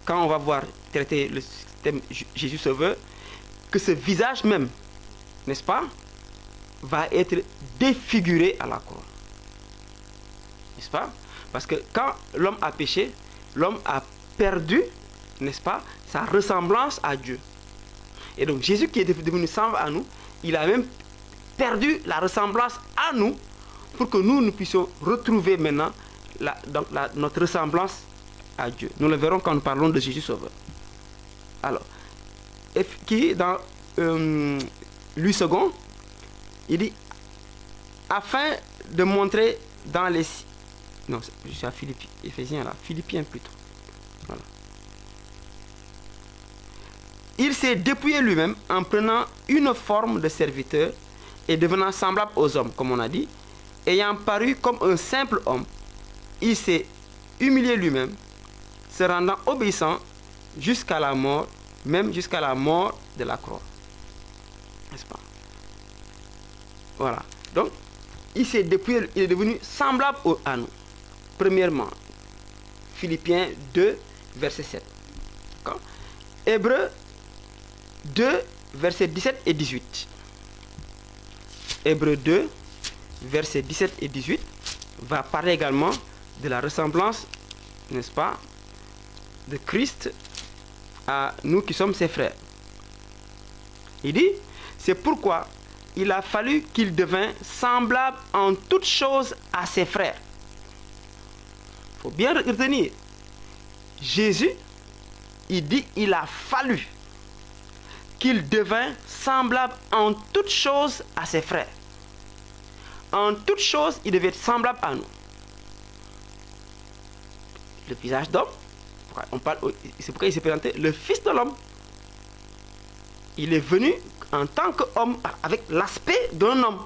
quand on va voir traiter le système Jésus Sauveur, que ce visage même, n'est-ce pas, va être défiguré à la croix. N'est-ce pas? Parce que quand l'homme a péché, l'homme a perdu, n'est-ce pas, sa ressemblance à Dieu. Et donc Jésus qui est devenu semblable à nous, il a même perdu la ressemblance à nous pour que nous puissions retrouver maintenant notre ressemblance à Dieu. Nous le verrons quand nous parlons de Jésus Sauveur. Alors, qui dans Louis II, il dit, afin de montrer dans les... Non, je suis à Éphésiens là, Philippiens plutôt. Voilà. Il s'est dépouillé lui-même en prenant une forme de serviteur et devenant semblable aux hommes, comme on a dit, ayant paru comme un simple homme, il s'est humilié lui-même, se rendant obéissant jusqu'à la mort, même jusqu'à la mort de la croix. N'est-ce pas? Voilà. Donc, il s'est dépouillé, il est devenu semblable à nous. Premièrement, Philippiens 2, verset 7. Hébreux 2, versets 17 et 18. Hébreux 2, versets 17 et 18 va parler également de la ressemblance, n'est-ce pas, de Christ à nous qui sommes ses frères. Il dit, c'est pourquoi il a fallu qu'il devint semblable en toutes choses à ses frères. Il faut bien retenir, Jésus, il dit, il a fallu qu'il devint semblable en toutes choses à ses frères. En toutes choses, il devait être semblable à nous. Le visage d'homme, c'est pourquoi il s'est présenté le Fils de l'homme. Il est venu en tant qu'homme, avec l'aspect d'un homme.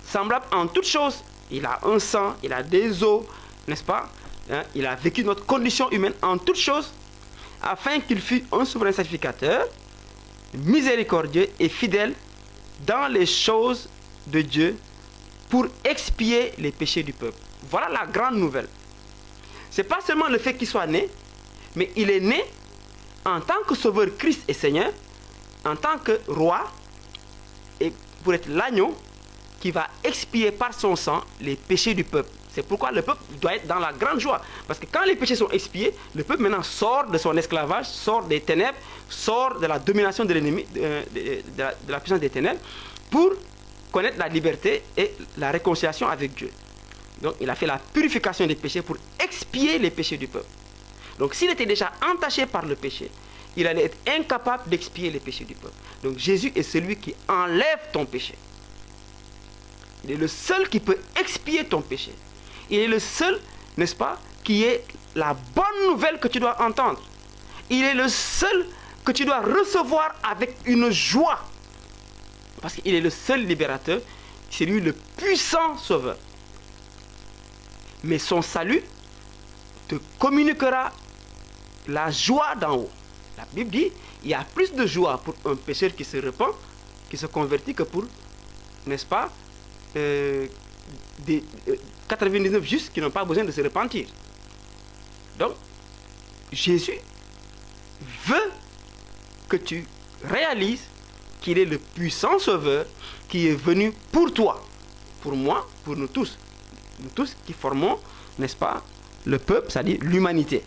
Semblable en toutes choses. Il a un sang, il a des os, n'est-ce pas? Hein? Il a vécu notre condition humaine en toutes choses, afin qu'il fût un souverain sacrificateur, miséricordieux et fidèle dans les choses de Dieu pour expier les péchés du peuple. Voilà la grande nouvelle. Ce n'est pas seulement le fait qu'il soit né, mais il est né en tant que sauveur Christ et Seigneur, en tant que roi, et pour être l'agneau qui va expier par son sang les péchés du peuple. C'est pourquoi le peuple doit être dans la grande joie. Parce que quand les péchés sont expiés, le peuple maintenant sort de son esclavage, sort des ténèbres, sort de la domination de l'ennemi, de la puissance des ténèbres, pour connaître la liberté et la réconciliation avec Dieu. Donc il a fait la purification des péchés pour expier les péchés du peuple. Donc s'il était déjà entaché par le péché, il allait être incapable d'expier les péchés du peuple. Donc Jésus est celui qui enlève ton péché. Il est le seul qui peut expier ton péché. Il est le seul, n'est-ce pas, qui est la bonne nouvelle que tu dois entendre. Il est le seul que tu dois recevoir avec une joie. Parce qu'il est le seul libérateur, c'est lui le puissant sauveur. Mais son salut te communiquera la joie d'en haut. La Bible dit, il y a plus de joie pour un pécheur qui se repent, qui se convertit, que pour, n'est-ce pas, 99 justes qui n'ont pas besoin de se repentir. Donc, Jésus veut que tu réalises qu'il est le puissant sauveur qui est venu pour toi, pour moi, pour nous tous qui formons, n'est-ce pas, le peuple, c'est-à-dire l'humanité.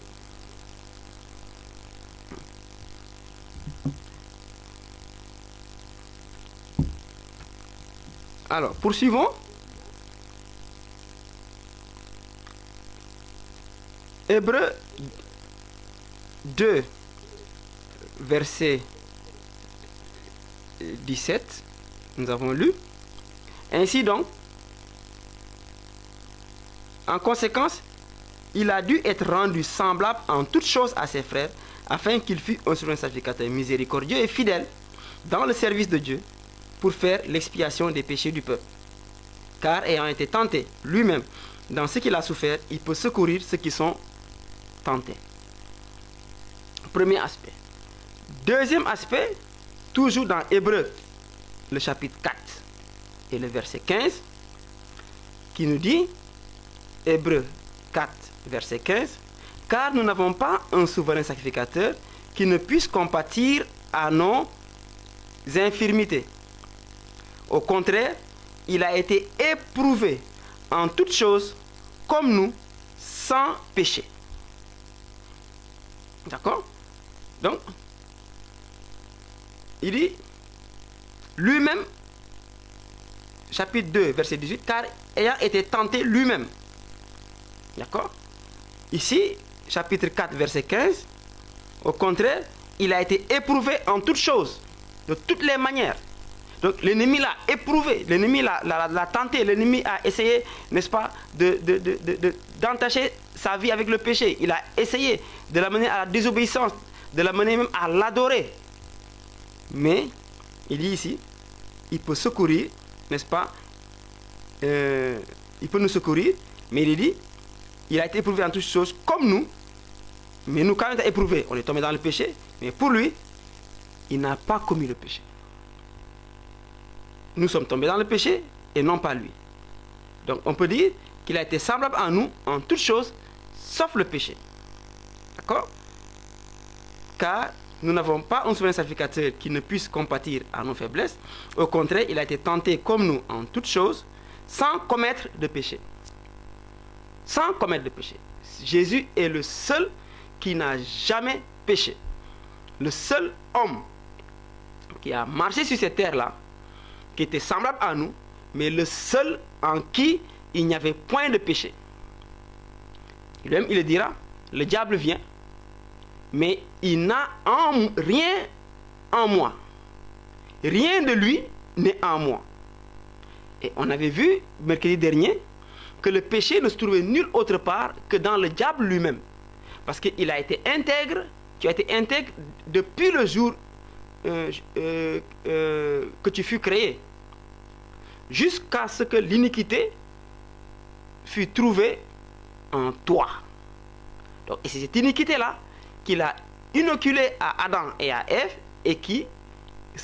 Alors, poursuivons. Hébreux 2, verset 17, nous avons lu. Ainsi donc, En conséquence, il a dû être rendu semblable en toutes choses à ses frères, afin qu'il fût un souverain sacrificateur miséricordieux et fidèle dans le service de Dieu pour faire l'expiation des péchés du peuple. Car ayant été tenté lui-même dans ce qu'il a souffert, il peut secourir ceux qui sont tentés. Premier aspect. Deuxième aspect, toujours dans Hébreux, le chapitre 4 et le verset 15, qui nous dit, Hébreux 4, verset 15, « Car nous n'avons pas un souverain sacrificateur qui ne puisse compatir à nos infirmités. Au contraire, il a été éprouvé en toutes choses comme nous, sans péché. » D'accord? Donc, il dit, lui-même, chapitre 2, verset 18, « Car ayant été tenté lui-même. » D'accord? Ici, chapitre 4, verset 15, au contraire, il a été éprouvé en toutes choses, de toutes les manières. Donc l'ennemi l'a éprouvé, l'ennemi l'a tenté, l'ennemi a essayé, n'est-ce pas, d'entacher sa vie avec le péché. Il a essayé de l'amener à la désobéissance, de l'amener même à l'adorer. Mais, il dit ici, il peut secourir, n'est-ce pas, il peut nous secourir, mais il dit, il a été éprouvé en toutes choses comme nous, mais nous, quand on est éprouvé, on est tombé dans le péché, mais pour lui, il n'a pas commis le péché. Nous sommes tombés dans le péché et non pas lui. Donc on peut dire qu'il a été semblable à nous en toutes choses, sauf le péché. D'accord? Car nous n'avons pas un souverain sacrificateur qui ne puisse compatir à nos faiblesses. Au contraire, il a été tenté comme nous en toutes choses, sans commettre de péché. Sans commettre de péché. Jésus est le seul qui n'a jamais péché. Le seul homme qui a marché sur cette terre-là, qui était semblable à nous, mais le seul en qui il n'y avait point de péché. Lui-même, il le dira, le diable vient, mais il n'a rien en moi. Rien de lui n'est en moi. Et on avait vu, mercredi dernier, que le péché ne se trouvait nulle autre part que dans le diable lui-même. Parce qu'il a été intègre, tu as été intègre depuis le jour que tu fus créé, jusqu'à ce que l'iniquité fut trouvée en toi. Donc, et c'est cette iniquité-là qu'il a inoculée à Adam et à Ève et qui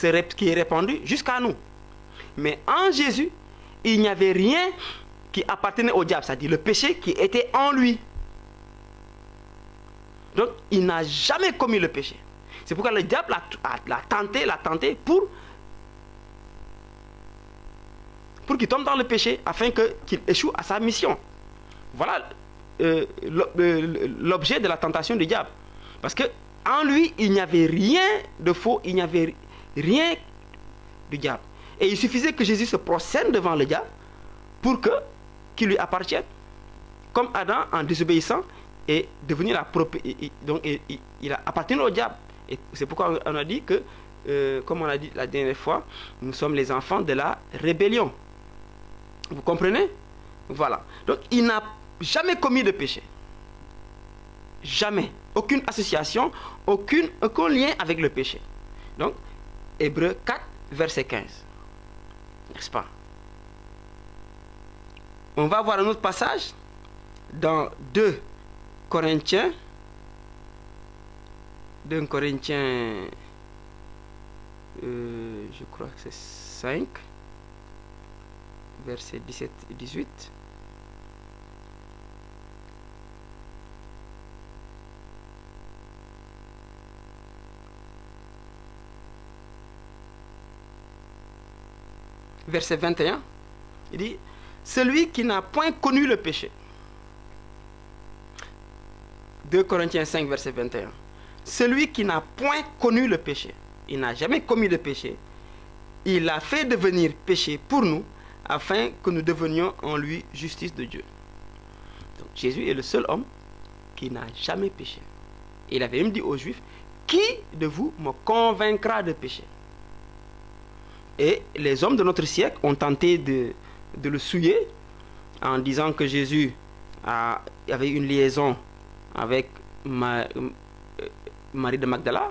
est répandue jusqu'à nous. Mais en Jésus, il n'y avait rien qui appartenait au diable, c'est-à-dire le péché qui était en lui. Donc, il n'a jamais commis le péché. C'est pourquoi le diable l'a tenté pour qu'il tombe dans le péché, afin qu'il échoue à sa mission. Voilà l'objet de la tentation du diable. Parce que en lui, il n'y avait rien de faux, il n'y avait rien du diable. Et il suffisait que Jésus se prosterne devant le diable pour qu'il lui appartienne. Comme Adam, en désobéissant, est devenu la propriété. Donc, il a appartenu au diable. Et c'est pourquoi on a dit que, comme on a dit la dernière fois, nous sommes les enfants de la rébellion. Vous comprenez? Voilà. Donc, il n'a jamais commis de péché. Jamais. Aucune association, aucun lien avec le péché. Donc, Hébreux 4, verset 15. N'est-ce pas? On va voir un autre passage dans 2 Corinthiens. 2 Corinthiens, je crois que c'est 5, versets 17 et 18. Verset 21, il dit, celui qui n'a point connu le péché. 2 Corinthiens 5, verset 21. Celui qui n'a point connu le péché, il n'a jamais commis de péché, il l'a fait devenir péché pour nous, afin que nous devenions en lui justice de Dieu. Donc Jésus est le seul homme qui n'a jamais péché. Il avait même dit aux Juifs, qui de vous me convaincra de péché? Et les hommes de notre siècle ont tenté de le souiller en disant que Jésus il y avait une liaison avec Marie de Magdala.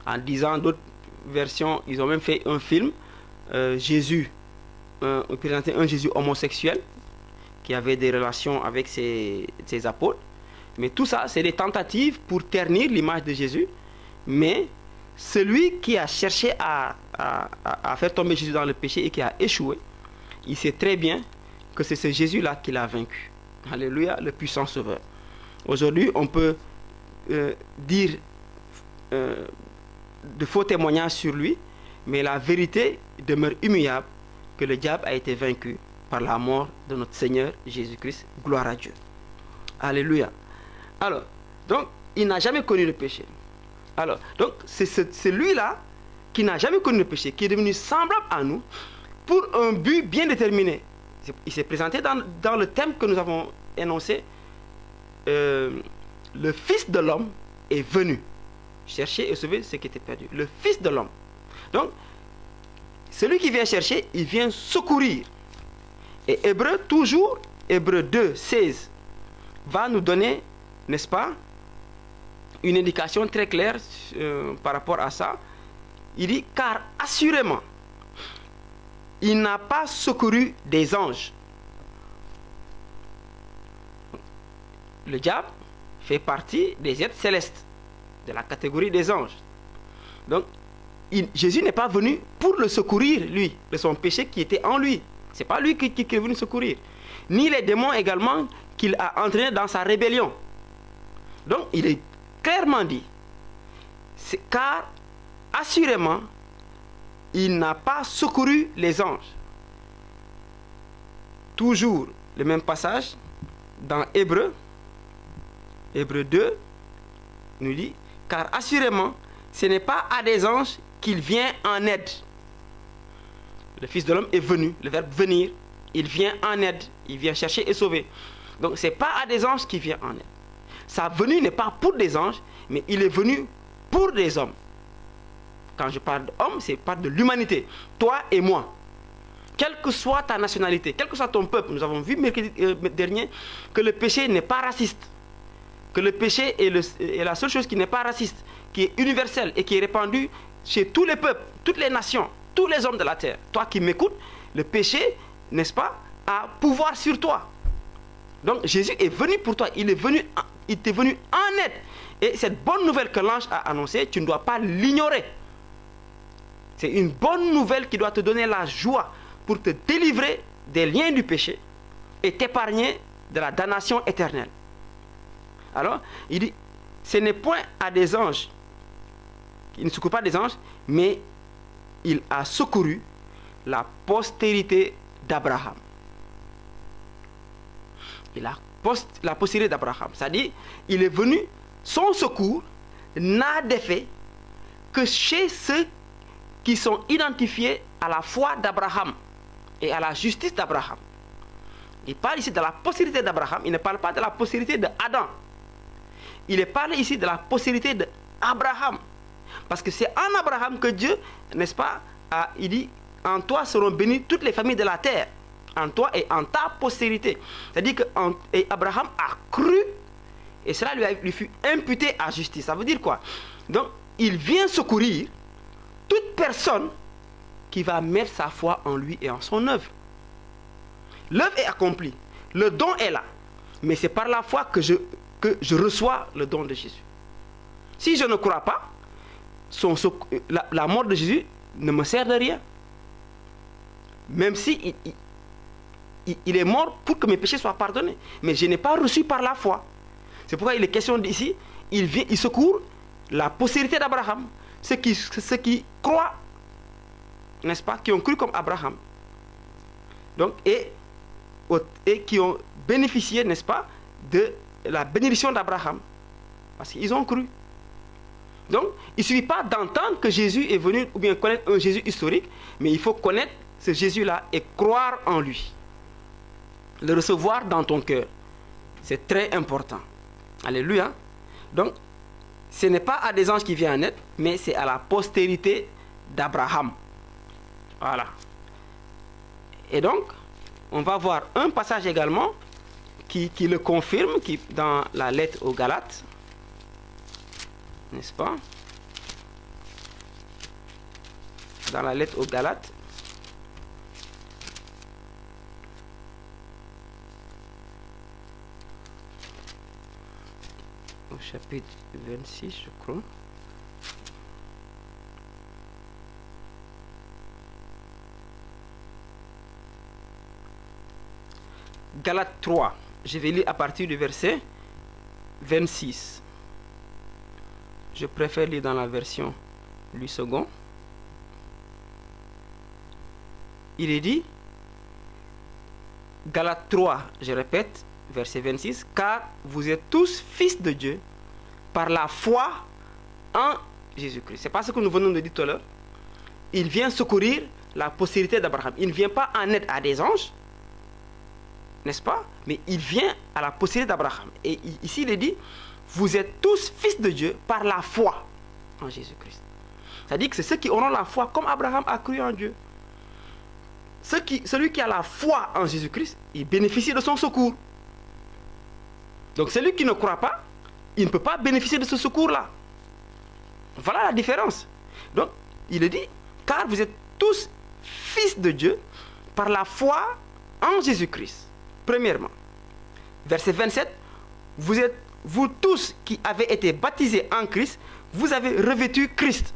En disant d'autres versions, ils ont même fait un film, Jésus, présenté un Jésus homosexuel qui avait des relations avec ses apôtres. Mais tout ça, c'est des tentatives pour ternir l'image de Jésus. Mais celui qui a cherché à faire tomber Jésus dans le péché et qui a échoué, il sait très bien que c'est ce Jésus-là qui l'a vaincu. Alléluia, le puissant sauveur. Aujourd'hui, on peut dire de faux témoignages sur lui, mais la vérité demeure immuable que le diable a été vaincu par la mort de notre Seigneur Jésus-Christ. Gloire à Dieu. Alléluia. Alors, donc, il n'a jamais connu le péché. Alors, donc, c'est lui-là qui n'a jamais connu le péché, qui est devenu semblable à nous pour un but bien déterminé. Il s'est présenté dans le thème que nous avons énoncé. Le Fils de l'homme est venu chercher et sauver ce qui était perdu. Le Fils de l'homme. Donc, celui qui vient chercher, il vient secourir. Et Hébreu 2, 16, va nous donner, n'est-ce pas, une indication très claire par rapport à ça. Il dit, car assurément, il n'a pas secouru des anges. Le diable fait partie des êtres célestes, de la catégorie des anges. Donc, Jésus n'est pas venu pour le secourir, lui, de son péché qui était en lui. Ce n'est pas lui qui est venu secourir. Ni les démons également qu'il a entraînés dans sa rébellion. Donc, il est clairement dit, car assurément, il n'a pas secouru les anges. Toujours le même passage dans Hébreu 2 nous dit, car assurément, ce n'est pas à des anges qu'il vient en aide. Le Fils de l'homme est venu, le verbe venir, il vient en aide, il vient chercher et sauver. Donc ce n'est pas à des anges qu'il vient en aide. Sa venue n'est pas pour des anges, mais il est venu pour des hommes. Quand je parle d'homme, c'est pas de l'humanité. Toi et moi. Quelle que soit ta nationalité, quel que soit ton peuple, nous avons vu mercredi dernier que le péché n'est pas raciste. Que le péché est la seule chose qui n'est pas raciste, qui est universelle et qui est répandue chez tous les peuples, toutes les nations, tous les hommes de la terre. Toi qui m'écoutes, le péché, n'est-ce pas, a pouvoir sur toi. Donc Jésus est venu pour toi, il t'est venu en aide. Et cette bonne nouvelle que l'ange a annoncée, tu ne dois pas l'ignorer. C'est une bonne nouvelle qui doit te donner la joie pour te délivrer des liens du péché et t'épargner de la damnation éternelle. Alors, il dit, ce n'est point à des anges, il ne secourt pas des anges, mais il a secouru la postérité d'Abraham. La postérité d'Abraham, c'est-à-dire, il est venu, son secours n'a d'effet que chez ceux qui sont identifiés à la foi d'Abraham et à la justice d'Abraham. Il parle ici de la postérité d'Abraham, il ne parle pas de la postérité d'Adam. Il est parlé ici de la postérité d'Abraham. Parce que c'est en Abraham que Dieu, n'est-ce pas, il dit, en toi seront bénies toutes les familles de la terre. En toi et en ta postérité. C'est-à-dire que Abraham a cru et cela lui fut imputé à justice. Ça veut dire quoi? Donc, il vient secourir toute personne qui va mettre sa foi en lui et en son œuvre. L'œuvre est accomplie. Le don est là. Mais c'est par la foi que je reçois le don de Jésus. Si je ne crois pas, la mort de Jésus ne me sert de rien. Même si il est mort pour que mes péchés soient pardonnés. Mais je n'ai pas reçu par la foi. C'est pourquoi il est question d'ici, il secourt la postérité d'Abraham. Ceux qui croient, n'est-ce pas, qui ont cru comme Abraham. Donc, et qui ont bénéficié, n'est-ce pas, de la bénédiction d'Abraham. Parce qu'ils ont cru. Donc, il ne suffit pas d'entendre que Jésus est venu, ou bien connaître un Jésus historique, mais il faut connaître ce Jésus-là et croire en lui. Le recevoir dans ton cœur. C'est très important. Alléluia. Donc, ce n'est pas à des anges qui viennent en aide, mais c'est à la postérité d'Abraham. Voilà. Et donc, on va voir un passage également qui le confirme dans la lettre aux Galates, n'est-ce pas? Dans la lettre aux Galates, au chapitre 26, je crois. Galates 3, je vais lire à partir du verset 26. Je préfère lire dans la version Louis II. Il est dit, Galates 3, je répète, verset 26, car vous êtes tous fils de Dieu par la foi en Jésus-Christ. C'est pas ce que nous venons de dire tout à l'heure. Il vient secourir la postérité d'Abraham. Il ne vient pas en aide à des anges, n'est-ce pas? Mais il vient à la postérité d'Abraham. Et ici, il est dit, vous êtes tous fils de Dieu par la foi en Jésus-Christ. C'est-à-dire que c'est ceux qui auront la foi comme Abraham a cru en Dieu. Celui qui a la foi en Jésus-Christ, il bénéficie de son secours. Donc celui qui ne croit pas, il ne peut pas bénéficier de ce secours-là. Voilà la différence. Donc, il est dit, car vous êtes tous fils de Dieu par la foi en Jésus-Christ. Premièrement, verset 27, vous tous qui avez été baptisés en Christ, vous avez revêtu Christ.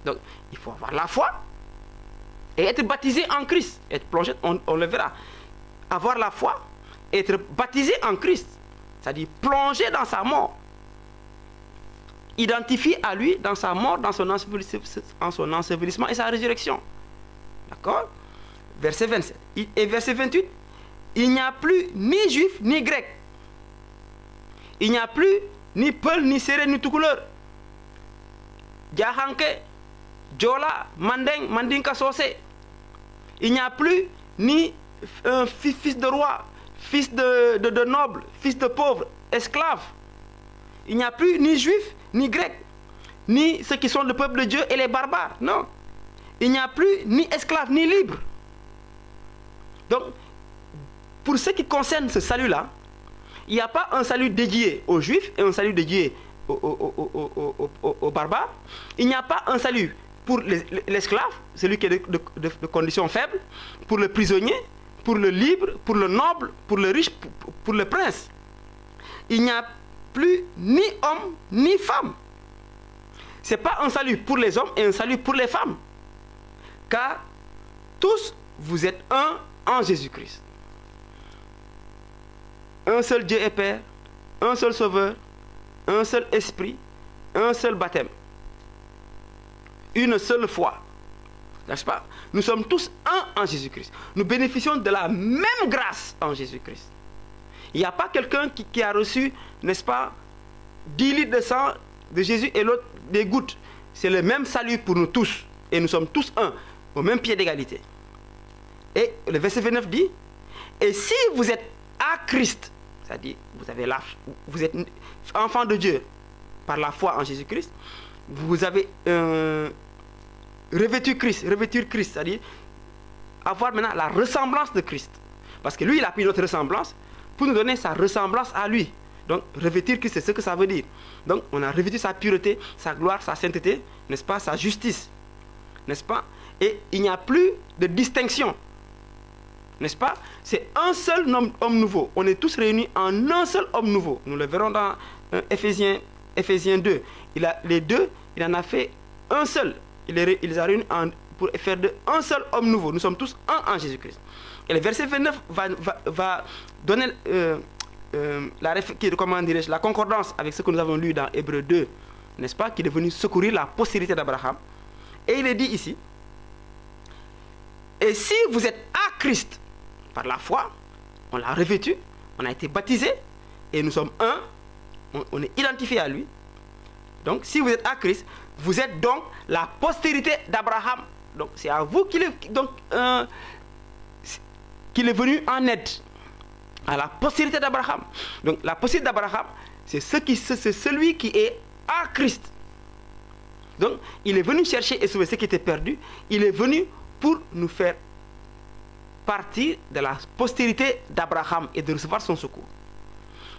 Donc, il faut avoir la foi et être baptisé en Christ. Être plongé, on le verra. Avoir la foi, être baptisé en Christ. C'est-à-dire plonger dans sa mort. Identifié à lui dans sa mort, dans son ensevelissement et sa résurrection. D'accord? Verset 27. Et verset 28. Il n'y a plus ni juif ni grec. Il n'y a plus ni Peul, ni Séré, ni tout couleur. Djahanke, Djola, Mandeng, Mandinka Sosé. Il n'y a plus ni fils de roi, fils de noble, fils de pauvre, esclave. Il n'y a plus ni juif, ni grec, ni ceux qui sont le peuple de Dieu et les barbares. Non. Il n'y a plus ni esclave, ni libre. Donc, pour ce qui concerne ce salut-là, il n'y a pas un salut dédié aux juifs et un salut dédié aux barbares. Il n'y a pas un salut pour l'esclave, celui qui est de condition faible, pour le prisonnier, pour le libre, pour le noble, pour le riche, pour le prince. Il n'y a plus ni homme ni femme. Ce n'est pas un salut pour les hommes et un salut pour les femmes. Car tous vous êtes un en Jésus-Christ. Un seul Dieu et Père, un seul Sauveur, un seul Esprit, un seul baptême. Une seule foi. N'est-ce pas? Nous sommes tous un en Jésus-Christ. Nous bénéficions de la même grâce en Jésus-Christ. Il n'y a pas quelqu'un qui a reçu, n'est-ce pas, 10 litres de sang de Jésus et l'autre des gouttes. C'est le même salut pour nous tous. Et nous sommes tous un, au même pied d'égalité. Et le verset 29 dit, et si vous êtes à Christ, c'est-à-dire vous êtes enfant de Dieu par la foi en Jésus-Christ, vous avez revêtu Christ, c'est-à-dire avoir maintenant la ressemblance de Christ. Parce que lui, il a pris notre ressemblance pour nous donner sa ressemblance à lui. Donc, revêtir Christ, c'est ce que ça veut dire. Donc, on a revêtu sa pureté, sa gloire, sa sainteté, n'est-ce pas, sa justice, n'est-ce pas? Et il n'y a plus de distinction, n'est-ce pas? C'est un seul homme nouveau. On est tous réunis en un seul homme nouveau. Nous le verrons dans Éphésiens 2. Les deux, il en a fait un seul. Il les a réunis pour faire un seul homme nouveau. Nous sommes tous un en Jésus-Christ. Et le verset 29 va donner la concordance avec ce que nous avons lu dans Hébreux 2, n'est-ce pas, qui est venu secourir la postérité d'Abraham. Et il est dit ici, et si vous êtes à Christ, par la foi, on l'a revêtu, on a été baptisé, et nous sommes un, on est identifié à lui. Donc, si vous êtes à Christ, vous êtes donc la postérité d'Abraham. Donc, c'est à vous qu'il est venu en aide, à la postérité d'Abraham. Donc, la postérité d'Abraham, c'est celui qui est à Christ. Donc, il est venu chercher et sauver ce qui était perdu. Il est venu pour nous faire partie de la postérité d'Abraham et de recevoir son secours.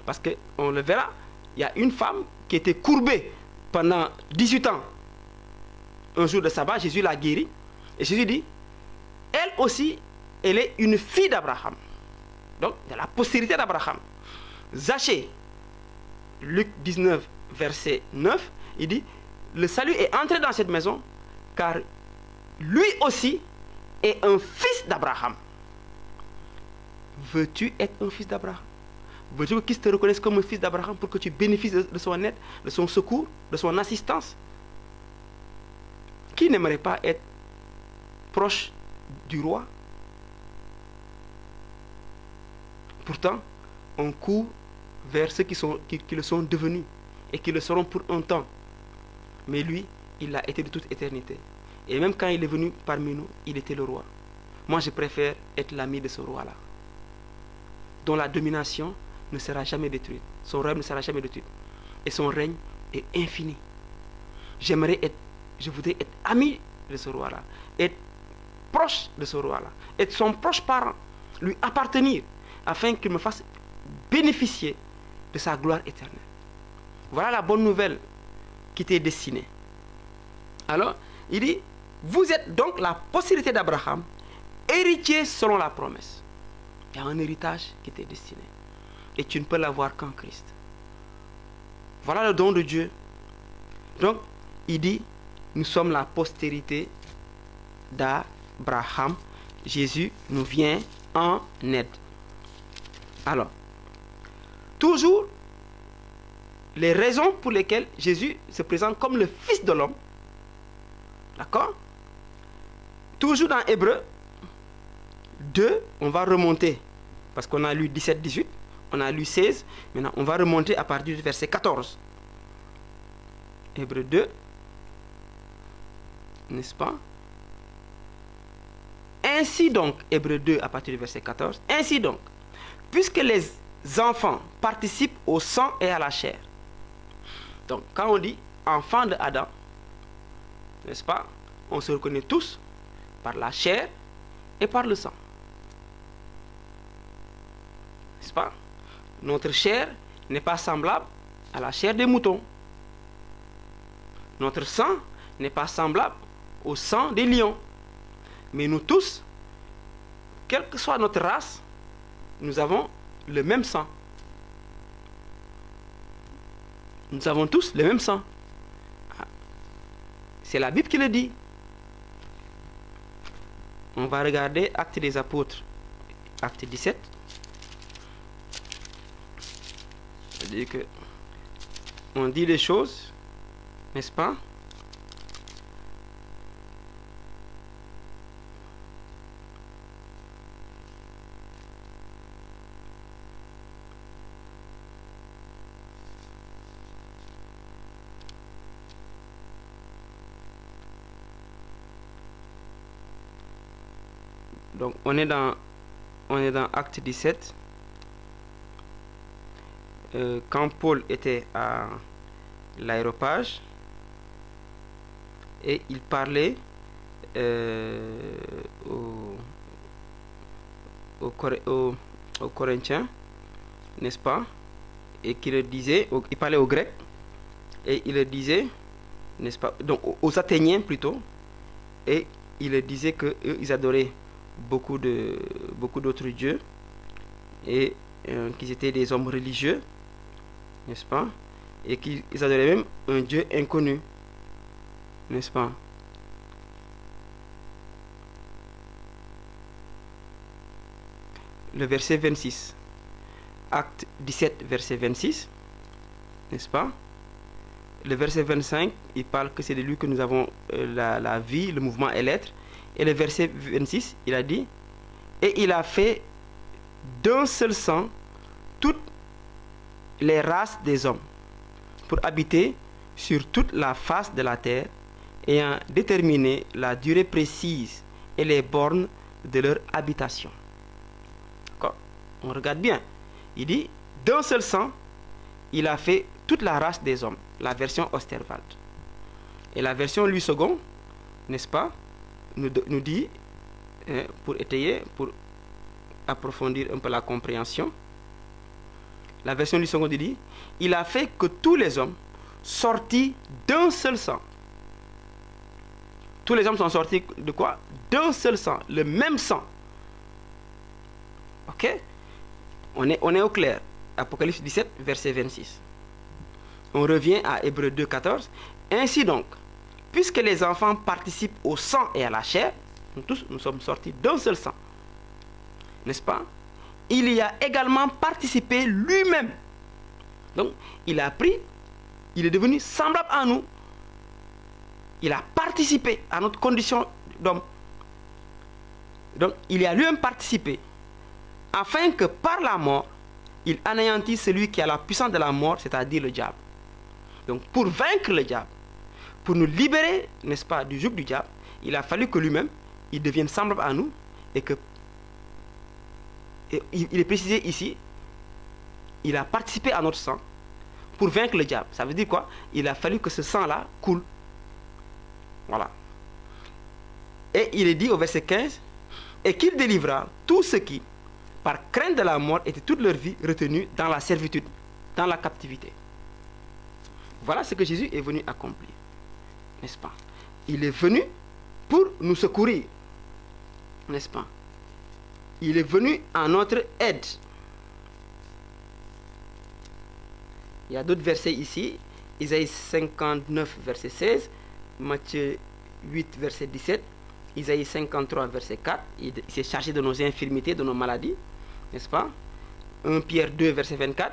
Parce qu'on le verra, il y a une femme qui était courbée pendant 18 ans. Un jour de sabbat, Jésus l'a guérie. Et Jésus dit, elle aussi, elle est une fille d'Abraham. Donc, de la postérité d'Abraham. Zachée, Luc 19, verset 9, il dit, le salut est entré dans cette maison, car lui aussi est un fils d'Abraham. Veux-tu être un fils d'Abraham? Veux-tu que Christ te reconnaisse comme un fils d'Abraham pour que tu bénéficies de son aide, de son secours, de son assistance? Qui n'aimerait pas être proche du roi? Pourtant, on court vers ceux qui le sont devenus et qui le seront pour un temps. Mais lui, il l'a été de toute éternité. Et même quand il est venu parmi nous, il était le roi. Moi, je préfère être l'ami de ce roi-là, dont la domination ne sera jamais détruite. Son règne ne sera jamais détruit. Et son règne est infini. Je voudrais être ami de ce roi-là, être proche de ce roi-là, être son proche parent, lui appartenir, afin qu'il me fasse bénéficier de sa gloire éternelle. Voilà la bonne nouvelle qui t'est destinée. Alors, il dit, vous êtes donc la postérité d'Abraham, héritier selon la promesse. Il y a un héritage qui t'est destiné. Et tu ne peux l'avoir qu'en Christ. Voilà le don de Dieu. Donc, il dit, nous sommes la postérité d'Abraham. Jésus nous vient en aide. Alors, toujours, les raisons pour lesquelles Jésus se présente comme le Fils de l'homme. D'accord? Toujours dans Hébreux 2, on va remonter. Parce qu'on a lu 17-18, on a lu 16. Maintenant, on va remonter à partir du verset 14. Hébreux 2, n'est-ce pas? Ainsi donc, Hébreux 2 à partir du verset 14, ainsi donc, puisque les enfants participent au sang et à la chair. Donc, quand on dit enfants de Adam, n'est-ce pas? On se reconnaît tous par la chair et par le sang. N'est-ce pas? Notre chair n'est pas semblable à la chair des moutons. Notre sang n'est pas semblable au sang des lions. Mais nous tous, quelle que soit notre race, nous avons le même sang. Nous avons tous le même sang. C'est la Bible qui le dit. On va regarder Actes des Apôtres, Acte 17. C'est-à-dire que on dit les choses, n'est-ce pas? Donc on est dans Acte 17. Quand Paul était à l'aéropage et il parlait aux Corinthiens, n'est-ce pas? Et qu'il disait, il parlait aux Grecs et il le disait, n'est-ce pas? Donc aux Athéniens plutôt, et il disait que eux, ils adoraient beaucoup d'autres dieux et qu'ils étaient des hommes religieux, n'est-ce pas? Et qu'ils adoraient même un Dieu inconnu, n'est-ce pas? Le verset 26, Acte 17, verset 26, n'est-ce pas? Le verset 25, il parle que c'est de lui que nous avons la vie, le mouvement et l'être. Et le verset 26, il a dit, et il a fait d'un seul sang toutes les races des hommes, pour habiter sur toute la face de la terre, ayant déterminé la durée précise et les bornes de leur habitation. D'accord? On regarde bien. Il dit, d'un seul sang, il a fait toute la race des hommes, la version Osterwald. Et la version Louis II, n'est-ce pas, nous dit, pour étayer, pour approfondir un peu la compréhension, la version du second dit, il a fait que tous les hommes sortis d'un seul sang. Tous les hommes sont sortis de quoi? D'un seul sang, le même sang. Ok? On est au clair. Apocalypse 17, verset 26. On revient à Hébreux 2, 14. Ainsi donc, puisque les enfants participent au sang et à la chair, nous tous, nous sommes sortis d'un seul sang. N'est-ce pas? Il y a également participé lui-même. Donc, il a pris, il est devenu semblable à nous. Il a participé à notre condition d'homme. Donc, il a lui-même participé, afin que par la mort, il anéantisse celui qui a la puissance de la mort, c'est-à-dire le diable. Donc, pour vaincre le diable, pour nous libérer, n'est-ce pas, du joug du diable, il a fallu que lui-même, il devienne semblable à nous, et que, il est précisé ici, il a participé à notre sang pour vaincre le diable. Ça veut dire quoi? Il a fallu que ce sang-là coule. Voilà. Et il est dit au verset 15, et qu'il délivra tous ceux qui, par crainte de la mort, étaient toute leur vie retenus dans la servitude, dans la captivité. Voilà ce que Jésus est venu accomplir. N'est-ce pas? Il est venu pour nous secourir. N'est-ce pas? Il est venu à notre aide. Il y a d'autres versets ici. Isaïe 59, verset 16. Matthieu 8, verset 17. Isaïe 53, verset 4. Il s'est chargé de nos infirmités, de nos maladies. N'est-ce pas? 1 Pierre 2, verset 24.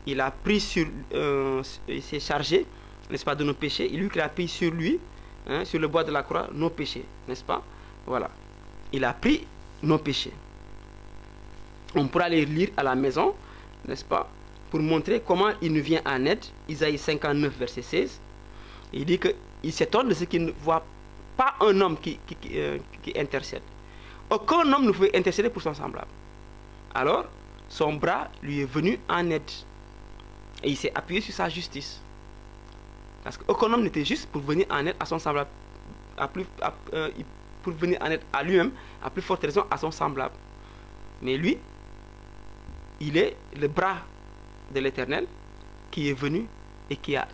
Il a pris sur... il s'est chargé, n'est-ce pas, de nos péchés. Il lui qui a pris sur lui, hein, sur le bois de la croix, nos péchés. N'est-ce pas? Voilà. Il a pris nos péchés. On pourra les lire à la maison, n'est-ce pas, pour montrer comment il nous vient en aide. Isaïe 59, verset 16. Il dit qu'il s'étonne de ce qu'il ne voit pas un homme qui intercède. Aucun homme ne pouvait intercéder pour son semblable. Alors, son bras lui est venu en aide. Et il s'est appuyé sur sa justice. Parce qu'aucun homme n'était juste pour venir en aide à son semblable. Pour venir en aide à lui-même, à plus forte raison à son semblable. Mais lui, il est le bras de l'Éternel qui est venu et qui a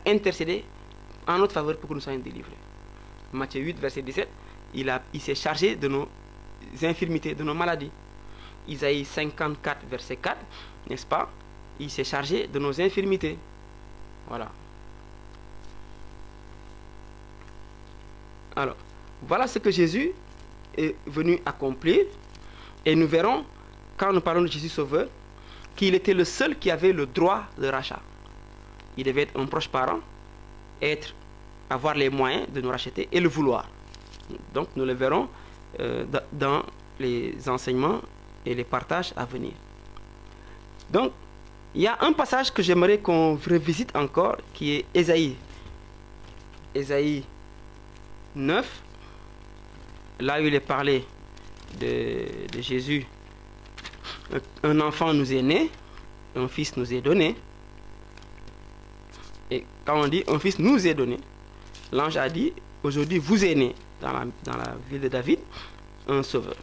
intercédé en notre faveur pour que nous soyons délivrés. Matthieu 8, verset 17, il s'est chargé de nos infirmités, de nos maladies. Isaïe 54, verset 4, n'est-ce pas? Il s'est chargé de nos infirmités. Voilà. Alors, voilà ce que Jésus est venu accomplir. Et nous verrons, quand nous parlons de Jésus Sauveur, qu'il était le seul qui avait le droit de rachat. Il devait être un proche parent, avoir les moyens de nous racheter et le vouloir. Donc nous le verrons dans les enseignements et les partages à venir. Donc, il y a un passage que j'aimerais qu'on revisite encore, qui est Ésaïe. Ésaïe 9, là où il est parlé de Jésus. Un enfant nous est né, un fils nous est donné. Et quand on dit un fils nous est donné, l'ange a dit, aujourd'hui vous est né dans la ville de David, un sauveur.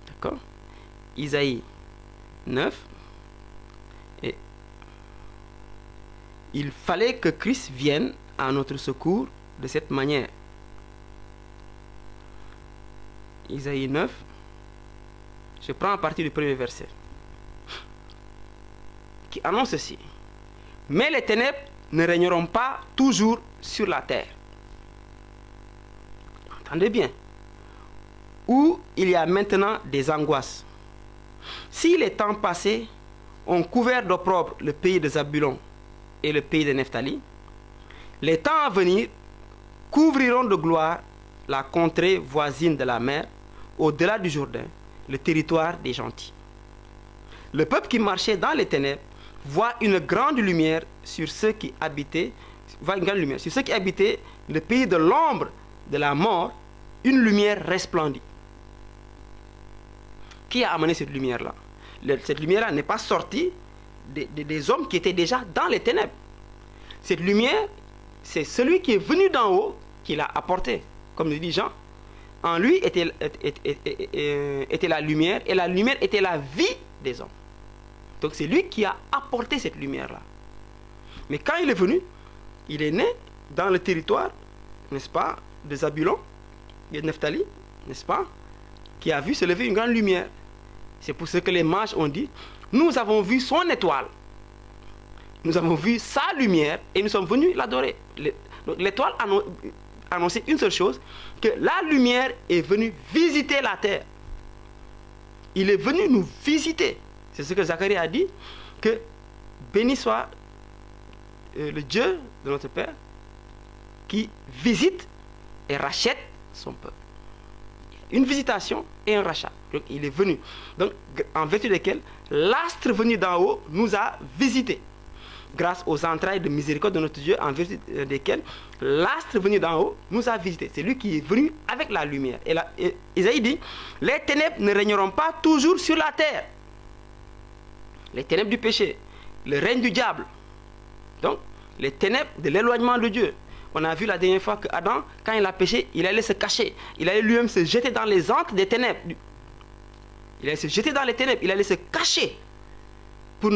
D'accord? Isaïe 9. Et il fallait que Christ vienne à notre secours de cette manière. Isaïe 9. Je prends à partir du premier verset. Qui annonce ceci. Mais les ténèbres ne régneront pas toujours sur la terre. Entendez bien. Où il y a maintenant des angoisses. Si les temps passés ont couvert d'opprobre le pays de Zabulon et le pays de Nephtali, les temps à venir couvriront de gloire la contrée voisine de la mer, au-delà du Jourdain, le territoire des gentils. Le peuple qui marchait dans les ténèbres voit une grande lumière sur ceux qui habitaient, le pays de l'ombre de la mort, une lumière resplendit. Qui a amené cette lumière-là? Cette lumière-là n'est pas sortie des hommes qui étaient déjà dans les ténèbres. Cette lumière, c'est celui qui est venu d'en haut qui l'a apportée. Comme nous dit Jean, en lui était la lumière, et la lumière était la vie des hommes. Donc c'est lui qui a apporté cette lumière-là. Mais quand il est venu, il est né dans le territoire, n'est-ce pas, de Zabulon, de Nephtali, n'est-ce pas, qui a vu se lever une grande lumière. C'est pour ce que les mages ont dit, nous avons vu son étoile, nous avons vu sa lumière et nous sommes venus l'adorer. L'étoile annonçait une seule chose, que la lumière est venue visiter la terre. Il est venu nous visiter. C'est ce que Zacharie a dit, que béni soit le Dieu de notre Père qui visite et rachète son peuple. Une visitation et un rachat. Donc il est venu. Donc en vertu desquels l'astre venu d'en haut nous a visités. Grâce aux entrailles de miséricorde de notre Dieu, en vertu desquelles l'astre venu d'en haut nous a visités. C'est lui qui est venu avec la lumière. Et Isaïe dit, les ténèbres ne régneront pas toujours sur la terre. Les ténèbres du péché, le règne du diable. Donc, les ténèbres de l'éloignement de Dieu. On a vu la dernière fois que Adam, quand il a péché, il allait se cacher. Il allait lui-même se jeter dans les antres des ténèbres. Il allait se jeter dans les ténèbres. Il allait se cacher pour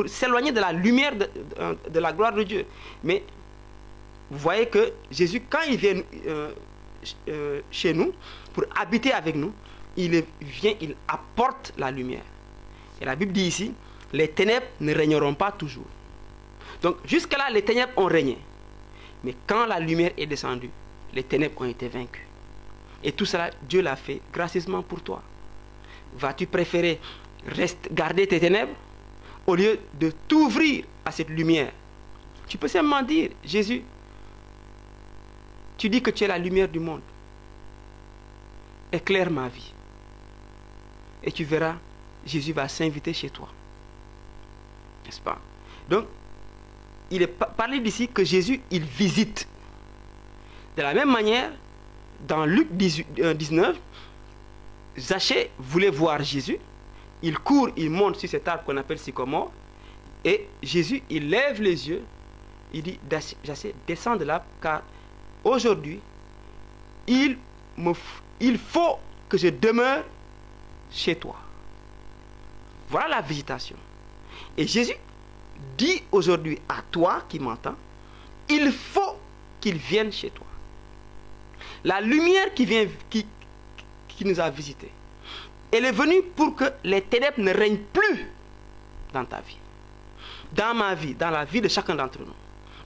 s'éloigner de la lumière de la gloire de Dieu. Mais vous voyez que Jésus, quand il vient chez nous, pour habiter avec nous, il apporte la lumière. Et la Bible dit ici, les ténèbres ne régneront pas toujours. Donc jusque-là, les ténèbres ont régné. Mais quand la lumière est descendue, les ténèbres ont été vaincues. Et tout cela, Dieu l'a fait gracieusement pour toi. Vas-tu préférer garder tes ténèbres au lieu de t'ouvrir à cette lumière? Tu peux simplement dire, Jésus, tu dis que tu es la lumière du monde. Éclaire ma vie. Et tu verras, Jésus va s'inviter chez toi. N'est-ce pas? Donc, il est parlé d'ici que Jésus, il visite. De la même manière, dans Luc 19, Zachée voulait voir Jésus. Il court, il monte sur cet arbre qu'on appelle sycomore. Et Jésus, il lève les yeux. Il dit, Zachée, descends de là, car aujourd'hui, il faut que je demeure chez toi. Voilà la visitation. Et Jésus dit aujourd'hui à toi qui m'entends, il faut qu'il vienne chez toi. La lumière qui nous a visités, elle est venue pour que les ténèbres ne règnent plus dans ta vie, dans ma vie, dans la vie de chacun d'entre nous.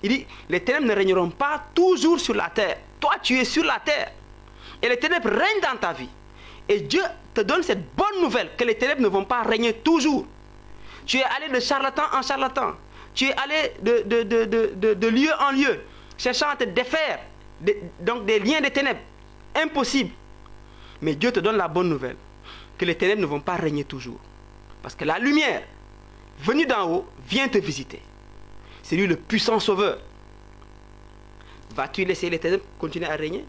Il dit, les ténèbres ne régneront pas toujours sur la terre. Toi, tu es sur la terre. Et les ténèbres règnent dans ta vie. Et Dieu te donne cette bonne nouvelle que les ténèbres ne vont pas régner toujours. Tu es allé de charlatan en charlatan. Tu es allé de lieu en lieu, cherchant à te défaire donc des liens des ténèbres. Impossible. Mais Dieu te donne la bonne nouvelle que les ténèbres ne vont pas régner toujours. Parce que la lumière, venue d'en haut, vient te visiter. C'est lui le puissant sauveur. Vas-tu laisser les ténèbres continuer à régner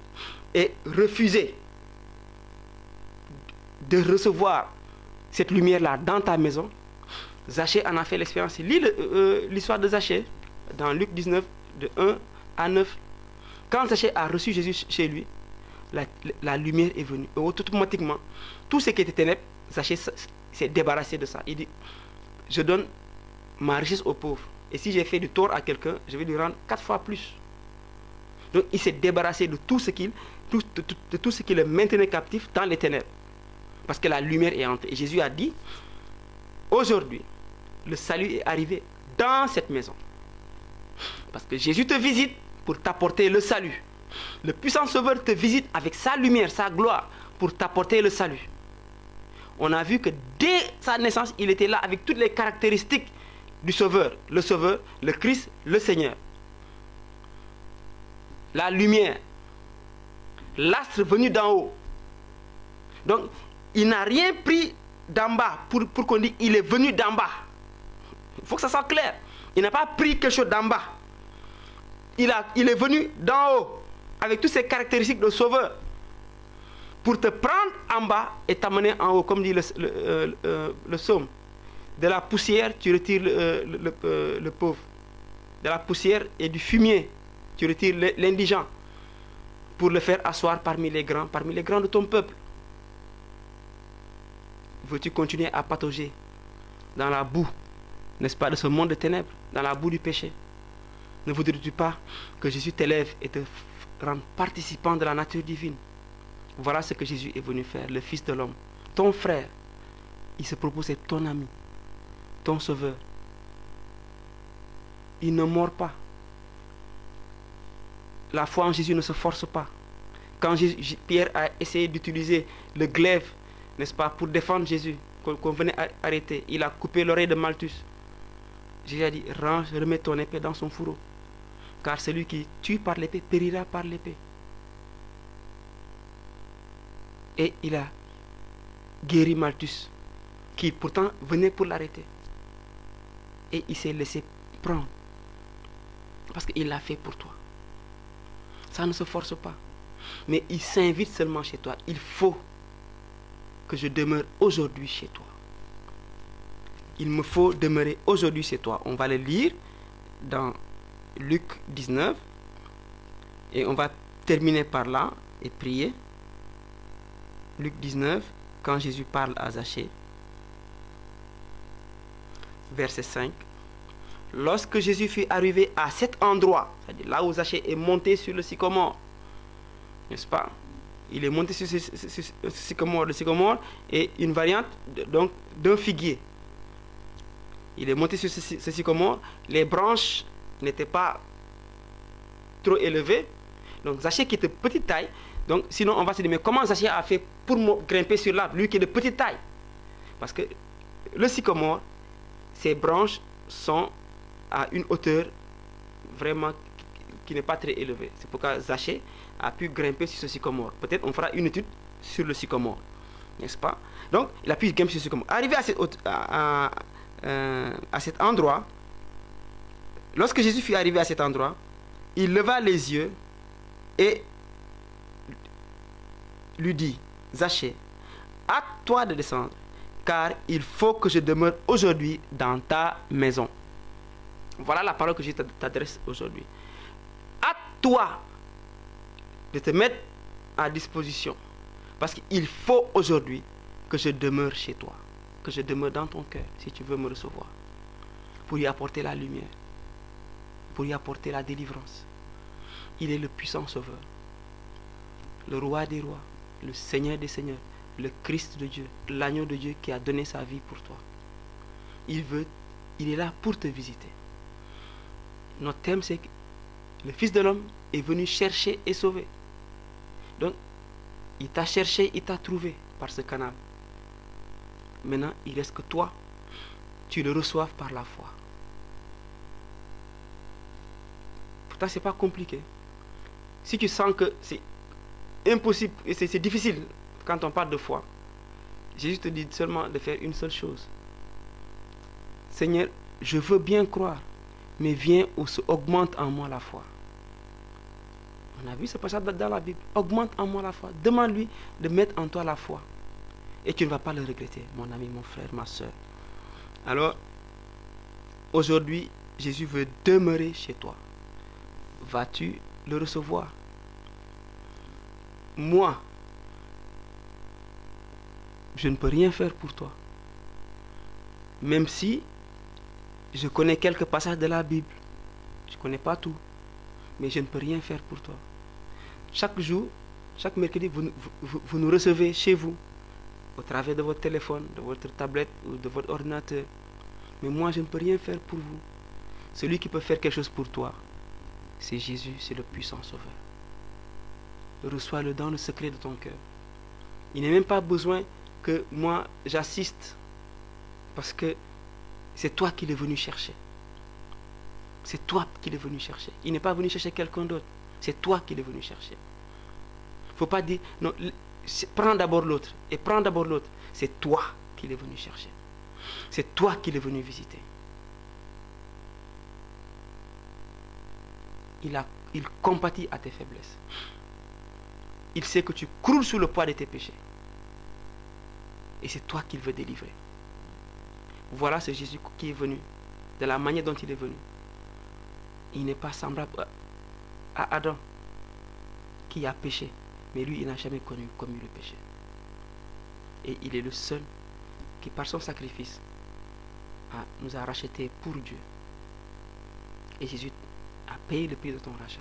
et refuser de recevoir cette lumière-là dans ta maison? Zachée en a fait l'expérience. Lis l'histoire de Zachée dans Luc 19, de 1 à 9. Quand Zachée a reçu Jésus chez lui, la lumière est venue. Et automatiquement, tout ce qui était ténèbres, Zachée s'est débarrassé de ça. Il dit, je donne ma richesse aux pauvres. Et si j'ai fait du tort à quelqu'un, je vais lui rendre 4 fois plus. Donc il s'est débarrassé de tout ce qui le maintenait captif dans les ténèbres. Parce que la lumière est entrée. Et Jésus a dit, aujourd'hui, le salut est arrivé dans cette maison. Parce que Jésus te visite pour t'apporter le salut. Le puissant sauveur te visite avec sa lumière, sa gloire, pour t'apporter le salut. On a vu que dès sa naissance, il était là avec toutes les caractéristiques du sauveur, le Christ, le Seigneur. La lumière, l'astre venu d'en haut. Donc, il n'a rien pris d'en bas pour qu'on dise il est venu d'en bas. Il faut que ça soit clair. Il n'a pas pris quelque chose d'en bas. Il est venu d'en haut avec toutes ces caractéristiques de sauveur pour te prendre en bas et t'amener en haut, comme dit le psaume. De la poussière, tu retires le pauvre. De la poussière et du fumier, tu retires l'indigent pour le faire asseoir parmi les grands de ton peuple. Veux-tu continuer à patauger dans la boue, n'est-ce pas, de ce monde de ténèbres, dans la boue du péché. Ne voudrais-tu pas que Jésus t'élève et te rende participant de la nature divine? Voilà ce que Jésus est venu faire, le Fils de l'homme. Ton frère, il se propose être ton ami, ton sauveur. Il ne mord pas. La foi en Jésus ne se force pas. Quand Pierre a essayé d'utiliser le glaive, n'est-ce pas, pour défendre Jésus, qu'on venait arrêter, il a coupé l'oreille de Malthus. Jésus a dit, range, remets ton épée dans son fourreau. Car celui qui tue par l'épée périra par l'épée. Et il a guéri Malthus, qui pourtant venait pour l'arrêter. Et il s'est laissé prendre. Parce qu'il l'a fait pour toi. Ça ne se force pas. Mais il s'invite seulement chez toi. Il faut que je demeure aujourd'hui chez toi. Il me faut demeurer aujourd'hui chez toi. On va le lire dans Luc 19. Et on va terminer par là et prier. Luc 19, quand Jésus parle à Zachée. Verset 5. Lorsque Jésus fut arrivé à cet endroit, c'est-à-dire là où Zachée est monté sur le sycomore, n'est-ce pas? Il est monté sur le sycomore est une variante donc d'un figuier. Il est monté sur ce sycomore, les branches n'étaient pas trop élevées, donc Zachée qui était de petite taille, donc sinon on va se dire mais comment Zachée a fait pour grimper sur l'arbre, lui qui est de petite taille? Parce que le sycomore, ses branches sont à une hauteur vraiment qui n'est pas très élevée. C'est pourquoi Zachée a pu grimper sur ce sycomore. Peut-être on fera une étude sur le sycomore, n'est-ce pas? Donc il a pu grimper sur ce sycomore. Arrivé à cet endroit, lorsque Jésus fut arrivé à cet endroit, il leva les yeux et lui dit, Zachée, hâte-toi de descendre, car il faut que je demeure aujourd'hui dans ta maison. Voilà la parole que je t'adresse aujourd'hui. Hâte-toi de te mettre à disposition, parce qu'il faut aujourd'hui que je demeure chez toi, que je demeure dans ton cœur, si tu veux me recevoir, pour y apporter la lumière, pour y apporter la délivrance. Il est le puissant sauveur, le roi des rois, le Seigneur des seigneurs, le Christ de Dieu, l'agneau de Dieu qui a donné sa vie pour toi. Il est là pour te visiter. Notre thème, c'est que le Fils de l'homme est venu chercher et sauver. Donc, il t'a cherché, il t'a trouvé par ce canal. Maintenant, il reste que toi, tu le reçoives par la foi. Pourtant, ce n'est pas compliqué. Si tu sens que c'est impossible et c'est difficile quand on parle de foi, Jésus te dit seulement de faire une seule chose. Seigneur, je veux bien croire, mais viens où se augmente en moi la foi. On a vu ce passage dans la Bible. Augmente en moi la foi. Demande-lui de mettre en toi la foi. Et tu ne vas pas le regretter, mon ami, mon frère, ma soeur. Alors, aujourd'hui, Jésus veut demeurer chez toi. Vas-tu le recevoir? Moi, je ne peux rien faire pour toi. Même si je connais quelques passages de la Bible. Je ne connais pas tout. Mais je ne peux rien faire pour toi. Chaque jour, chaque mercredi, vous nous recevez chez vous. Au travers de votre téléphone, de votre tablette ou de votre ordinateur. Mais moi, je ne peux rien faire pour vous. Celui qui peut faire quelque chose pour toi, c'est Jésus, c'est le puissant sauveur. Reçois-le dans le secret de ton cœur. Il n'est même pas besoin que moi j'assiste. Parce que c'est toi qui l'es venu chercher. C'est toi qui l'es venu chercher. Il n'est pas venu chercher quelqu'un d'autre. C'est toi qui l'es venu chercher. Il ne faut pas dire, non, prends d'abord l'autre. Et prends d'abord l'autre. C'est toi qui l'es venu chercher. C'est toi qui l'es venu visiter. Il compatit à tes faiblesses. Il sait que tu croules sous le poids de tes péchés. Et c'est toi qu'il veut délivrer. Voilà ce Jésus qui est venu, de la manière dont il est venu. Il n'est pas semblable à Adam, qui a péché. Mais lui, il n'a jamais commis le péché. Et il est le seul qui, par son sacrifice, nous a rachetés pour Dieu. Et Jésus a payé le prix de ton rachat.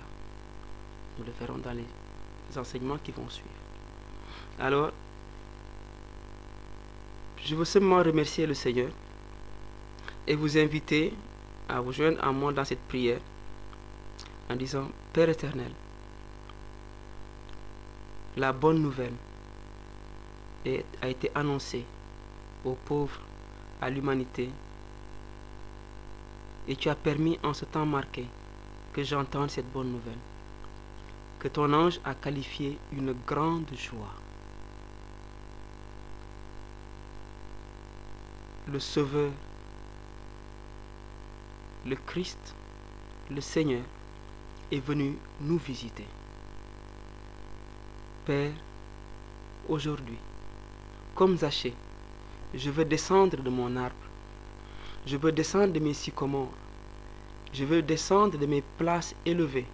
Nous le verrons dans les enseignements qui vont suivre. Alors, je veux seulement remercier le Seigneur et vous inviter à vous joindre à moi dans cette prière en disant: Père éternel, la bonne nouvelle a été annoncée aux pauvres, à l'humanité, et tu as permis en ce temps marqué que j'entende cette bonne nouvelle, que ton ange a qualifié une grande joie. Le Sauveur, le Christ, le Seigneur est venu nous visiter. Père, aujourd'hui, comme Zachée, je veux descendre de mon arbre, je veux descendre de mes sycomores, je veux descendre de mes places élevées.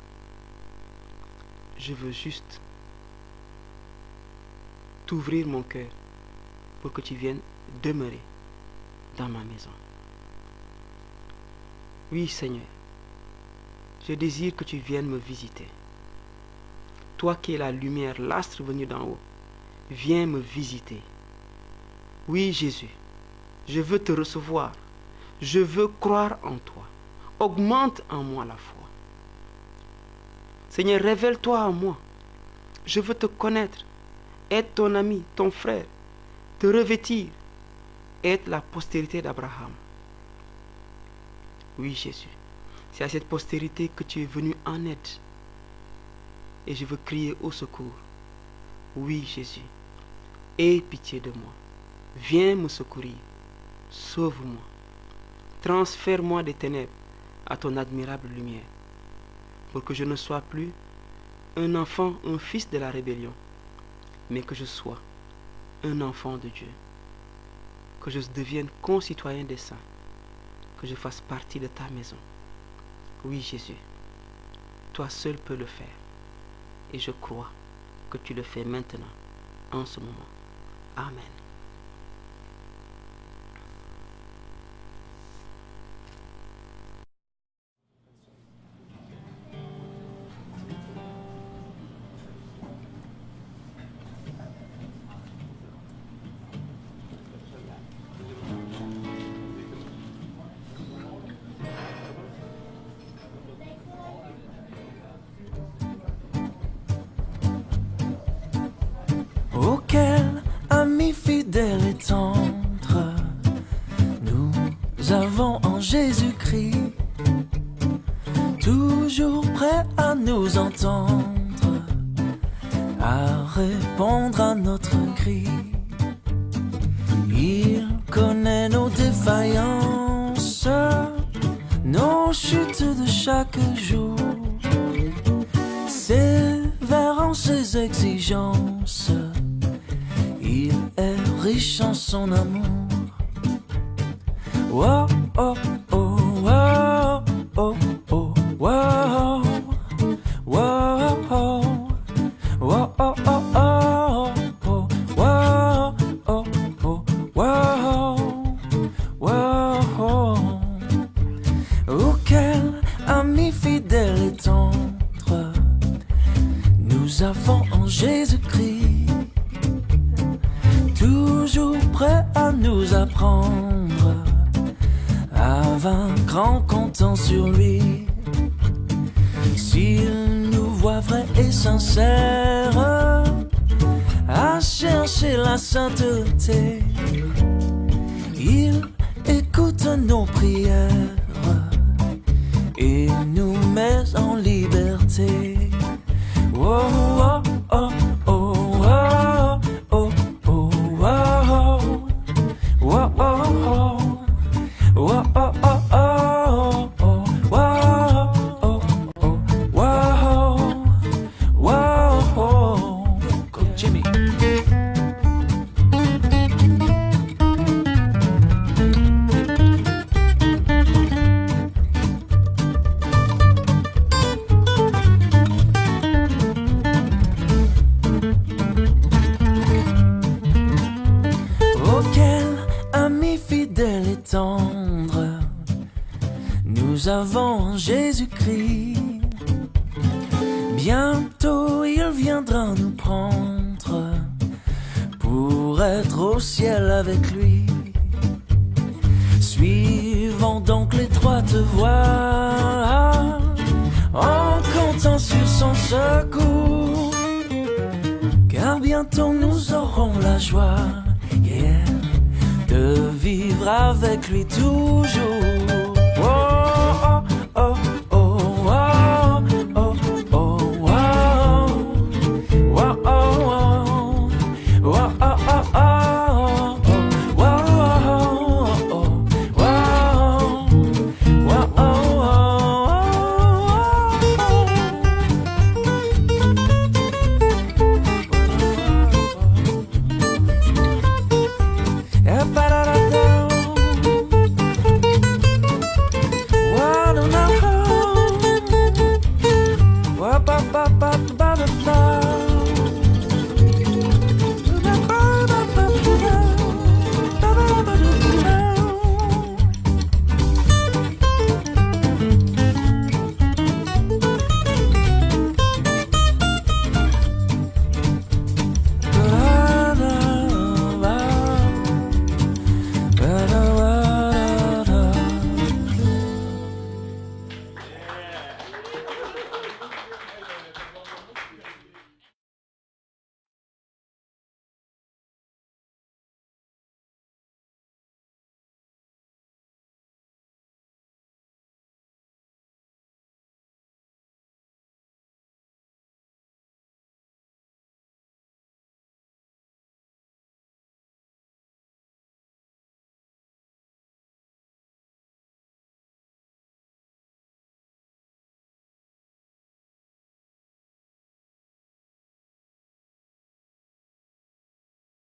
Je veux juste t'ouvrir mon cœur pour que tu viennes demeurer dans ma maison. Oui, Seigneur, je désire que tu viennes me visiter. Toi qui es la lumière, l'astre venu d'en haut, viens me visiter. Oui, Jésus, je veux te recevoir. Je veux croire en toi. Augmente en moi la foi. Seigneur, révèle-toi à moi. Je veux te connaître, être ton ami, ton frère, te revêtir, être la postérité d'Abraham. Oui, Jésus, c'est à cette postérité que tu es venu en aide. Et je veux crier au secours. Oui, Jésus, aie pitié de moi. Viens me secourir. Sauve-moi. Transfère-moi des ténèbres à ton admirable lumière, pour que je ne sois plus un enfant, un fils de la rébellion, mais que je sois un enfant de Dieu, que je devienne concitoyen des saints, que je fasse partie de ta maison. Oui, Jésus, toi seul peux le faire, et je crois que tu le fais maintenant, en ce moment. Amen. Auquel ami fidèle et tendre nous avons en Jésus-Christ, toujours prêt à nous entendre, à répondre à notre cri. Il connaît nos défaillances, nos chutes de chaque jour, sévère en ses exigences. Il est riche en son amour. Wow, oh, oh, wow, oh, oh, wow, wow, oh, wow, oh, oh, oh, oh, wow, oh, oh, wow, wow. Auquel ami fidèle et tendre nous avons en Jésus-Christ, toujours prêt à nous apprendre à vaincre en comptant sur lui. S'il nous voit vrais et sincères à chercher la sainteté, il écoute nos prières et nous met en liberté. Oh, oh, oh, oh, oh, oh, oh, wow, wow, oh, oh, wow, oh, oh, oh, oh, wow, oh, oh, wow, wow, oh. Go, Jimmy. avant Jésus-Christ. Bientôt il viendra nous prendre pour être au ciel avec lui. Suivons donc l'étroite voie en comptant sur son secours, car bientôt nous aurons la joie, yeah, de vivre avec lui toujours. Oh, oh, oh, oh, oh, oh, oh, oh, oh, oh, oh, oh, oh. Ba ba ba ba.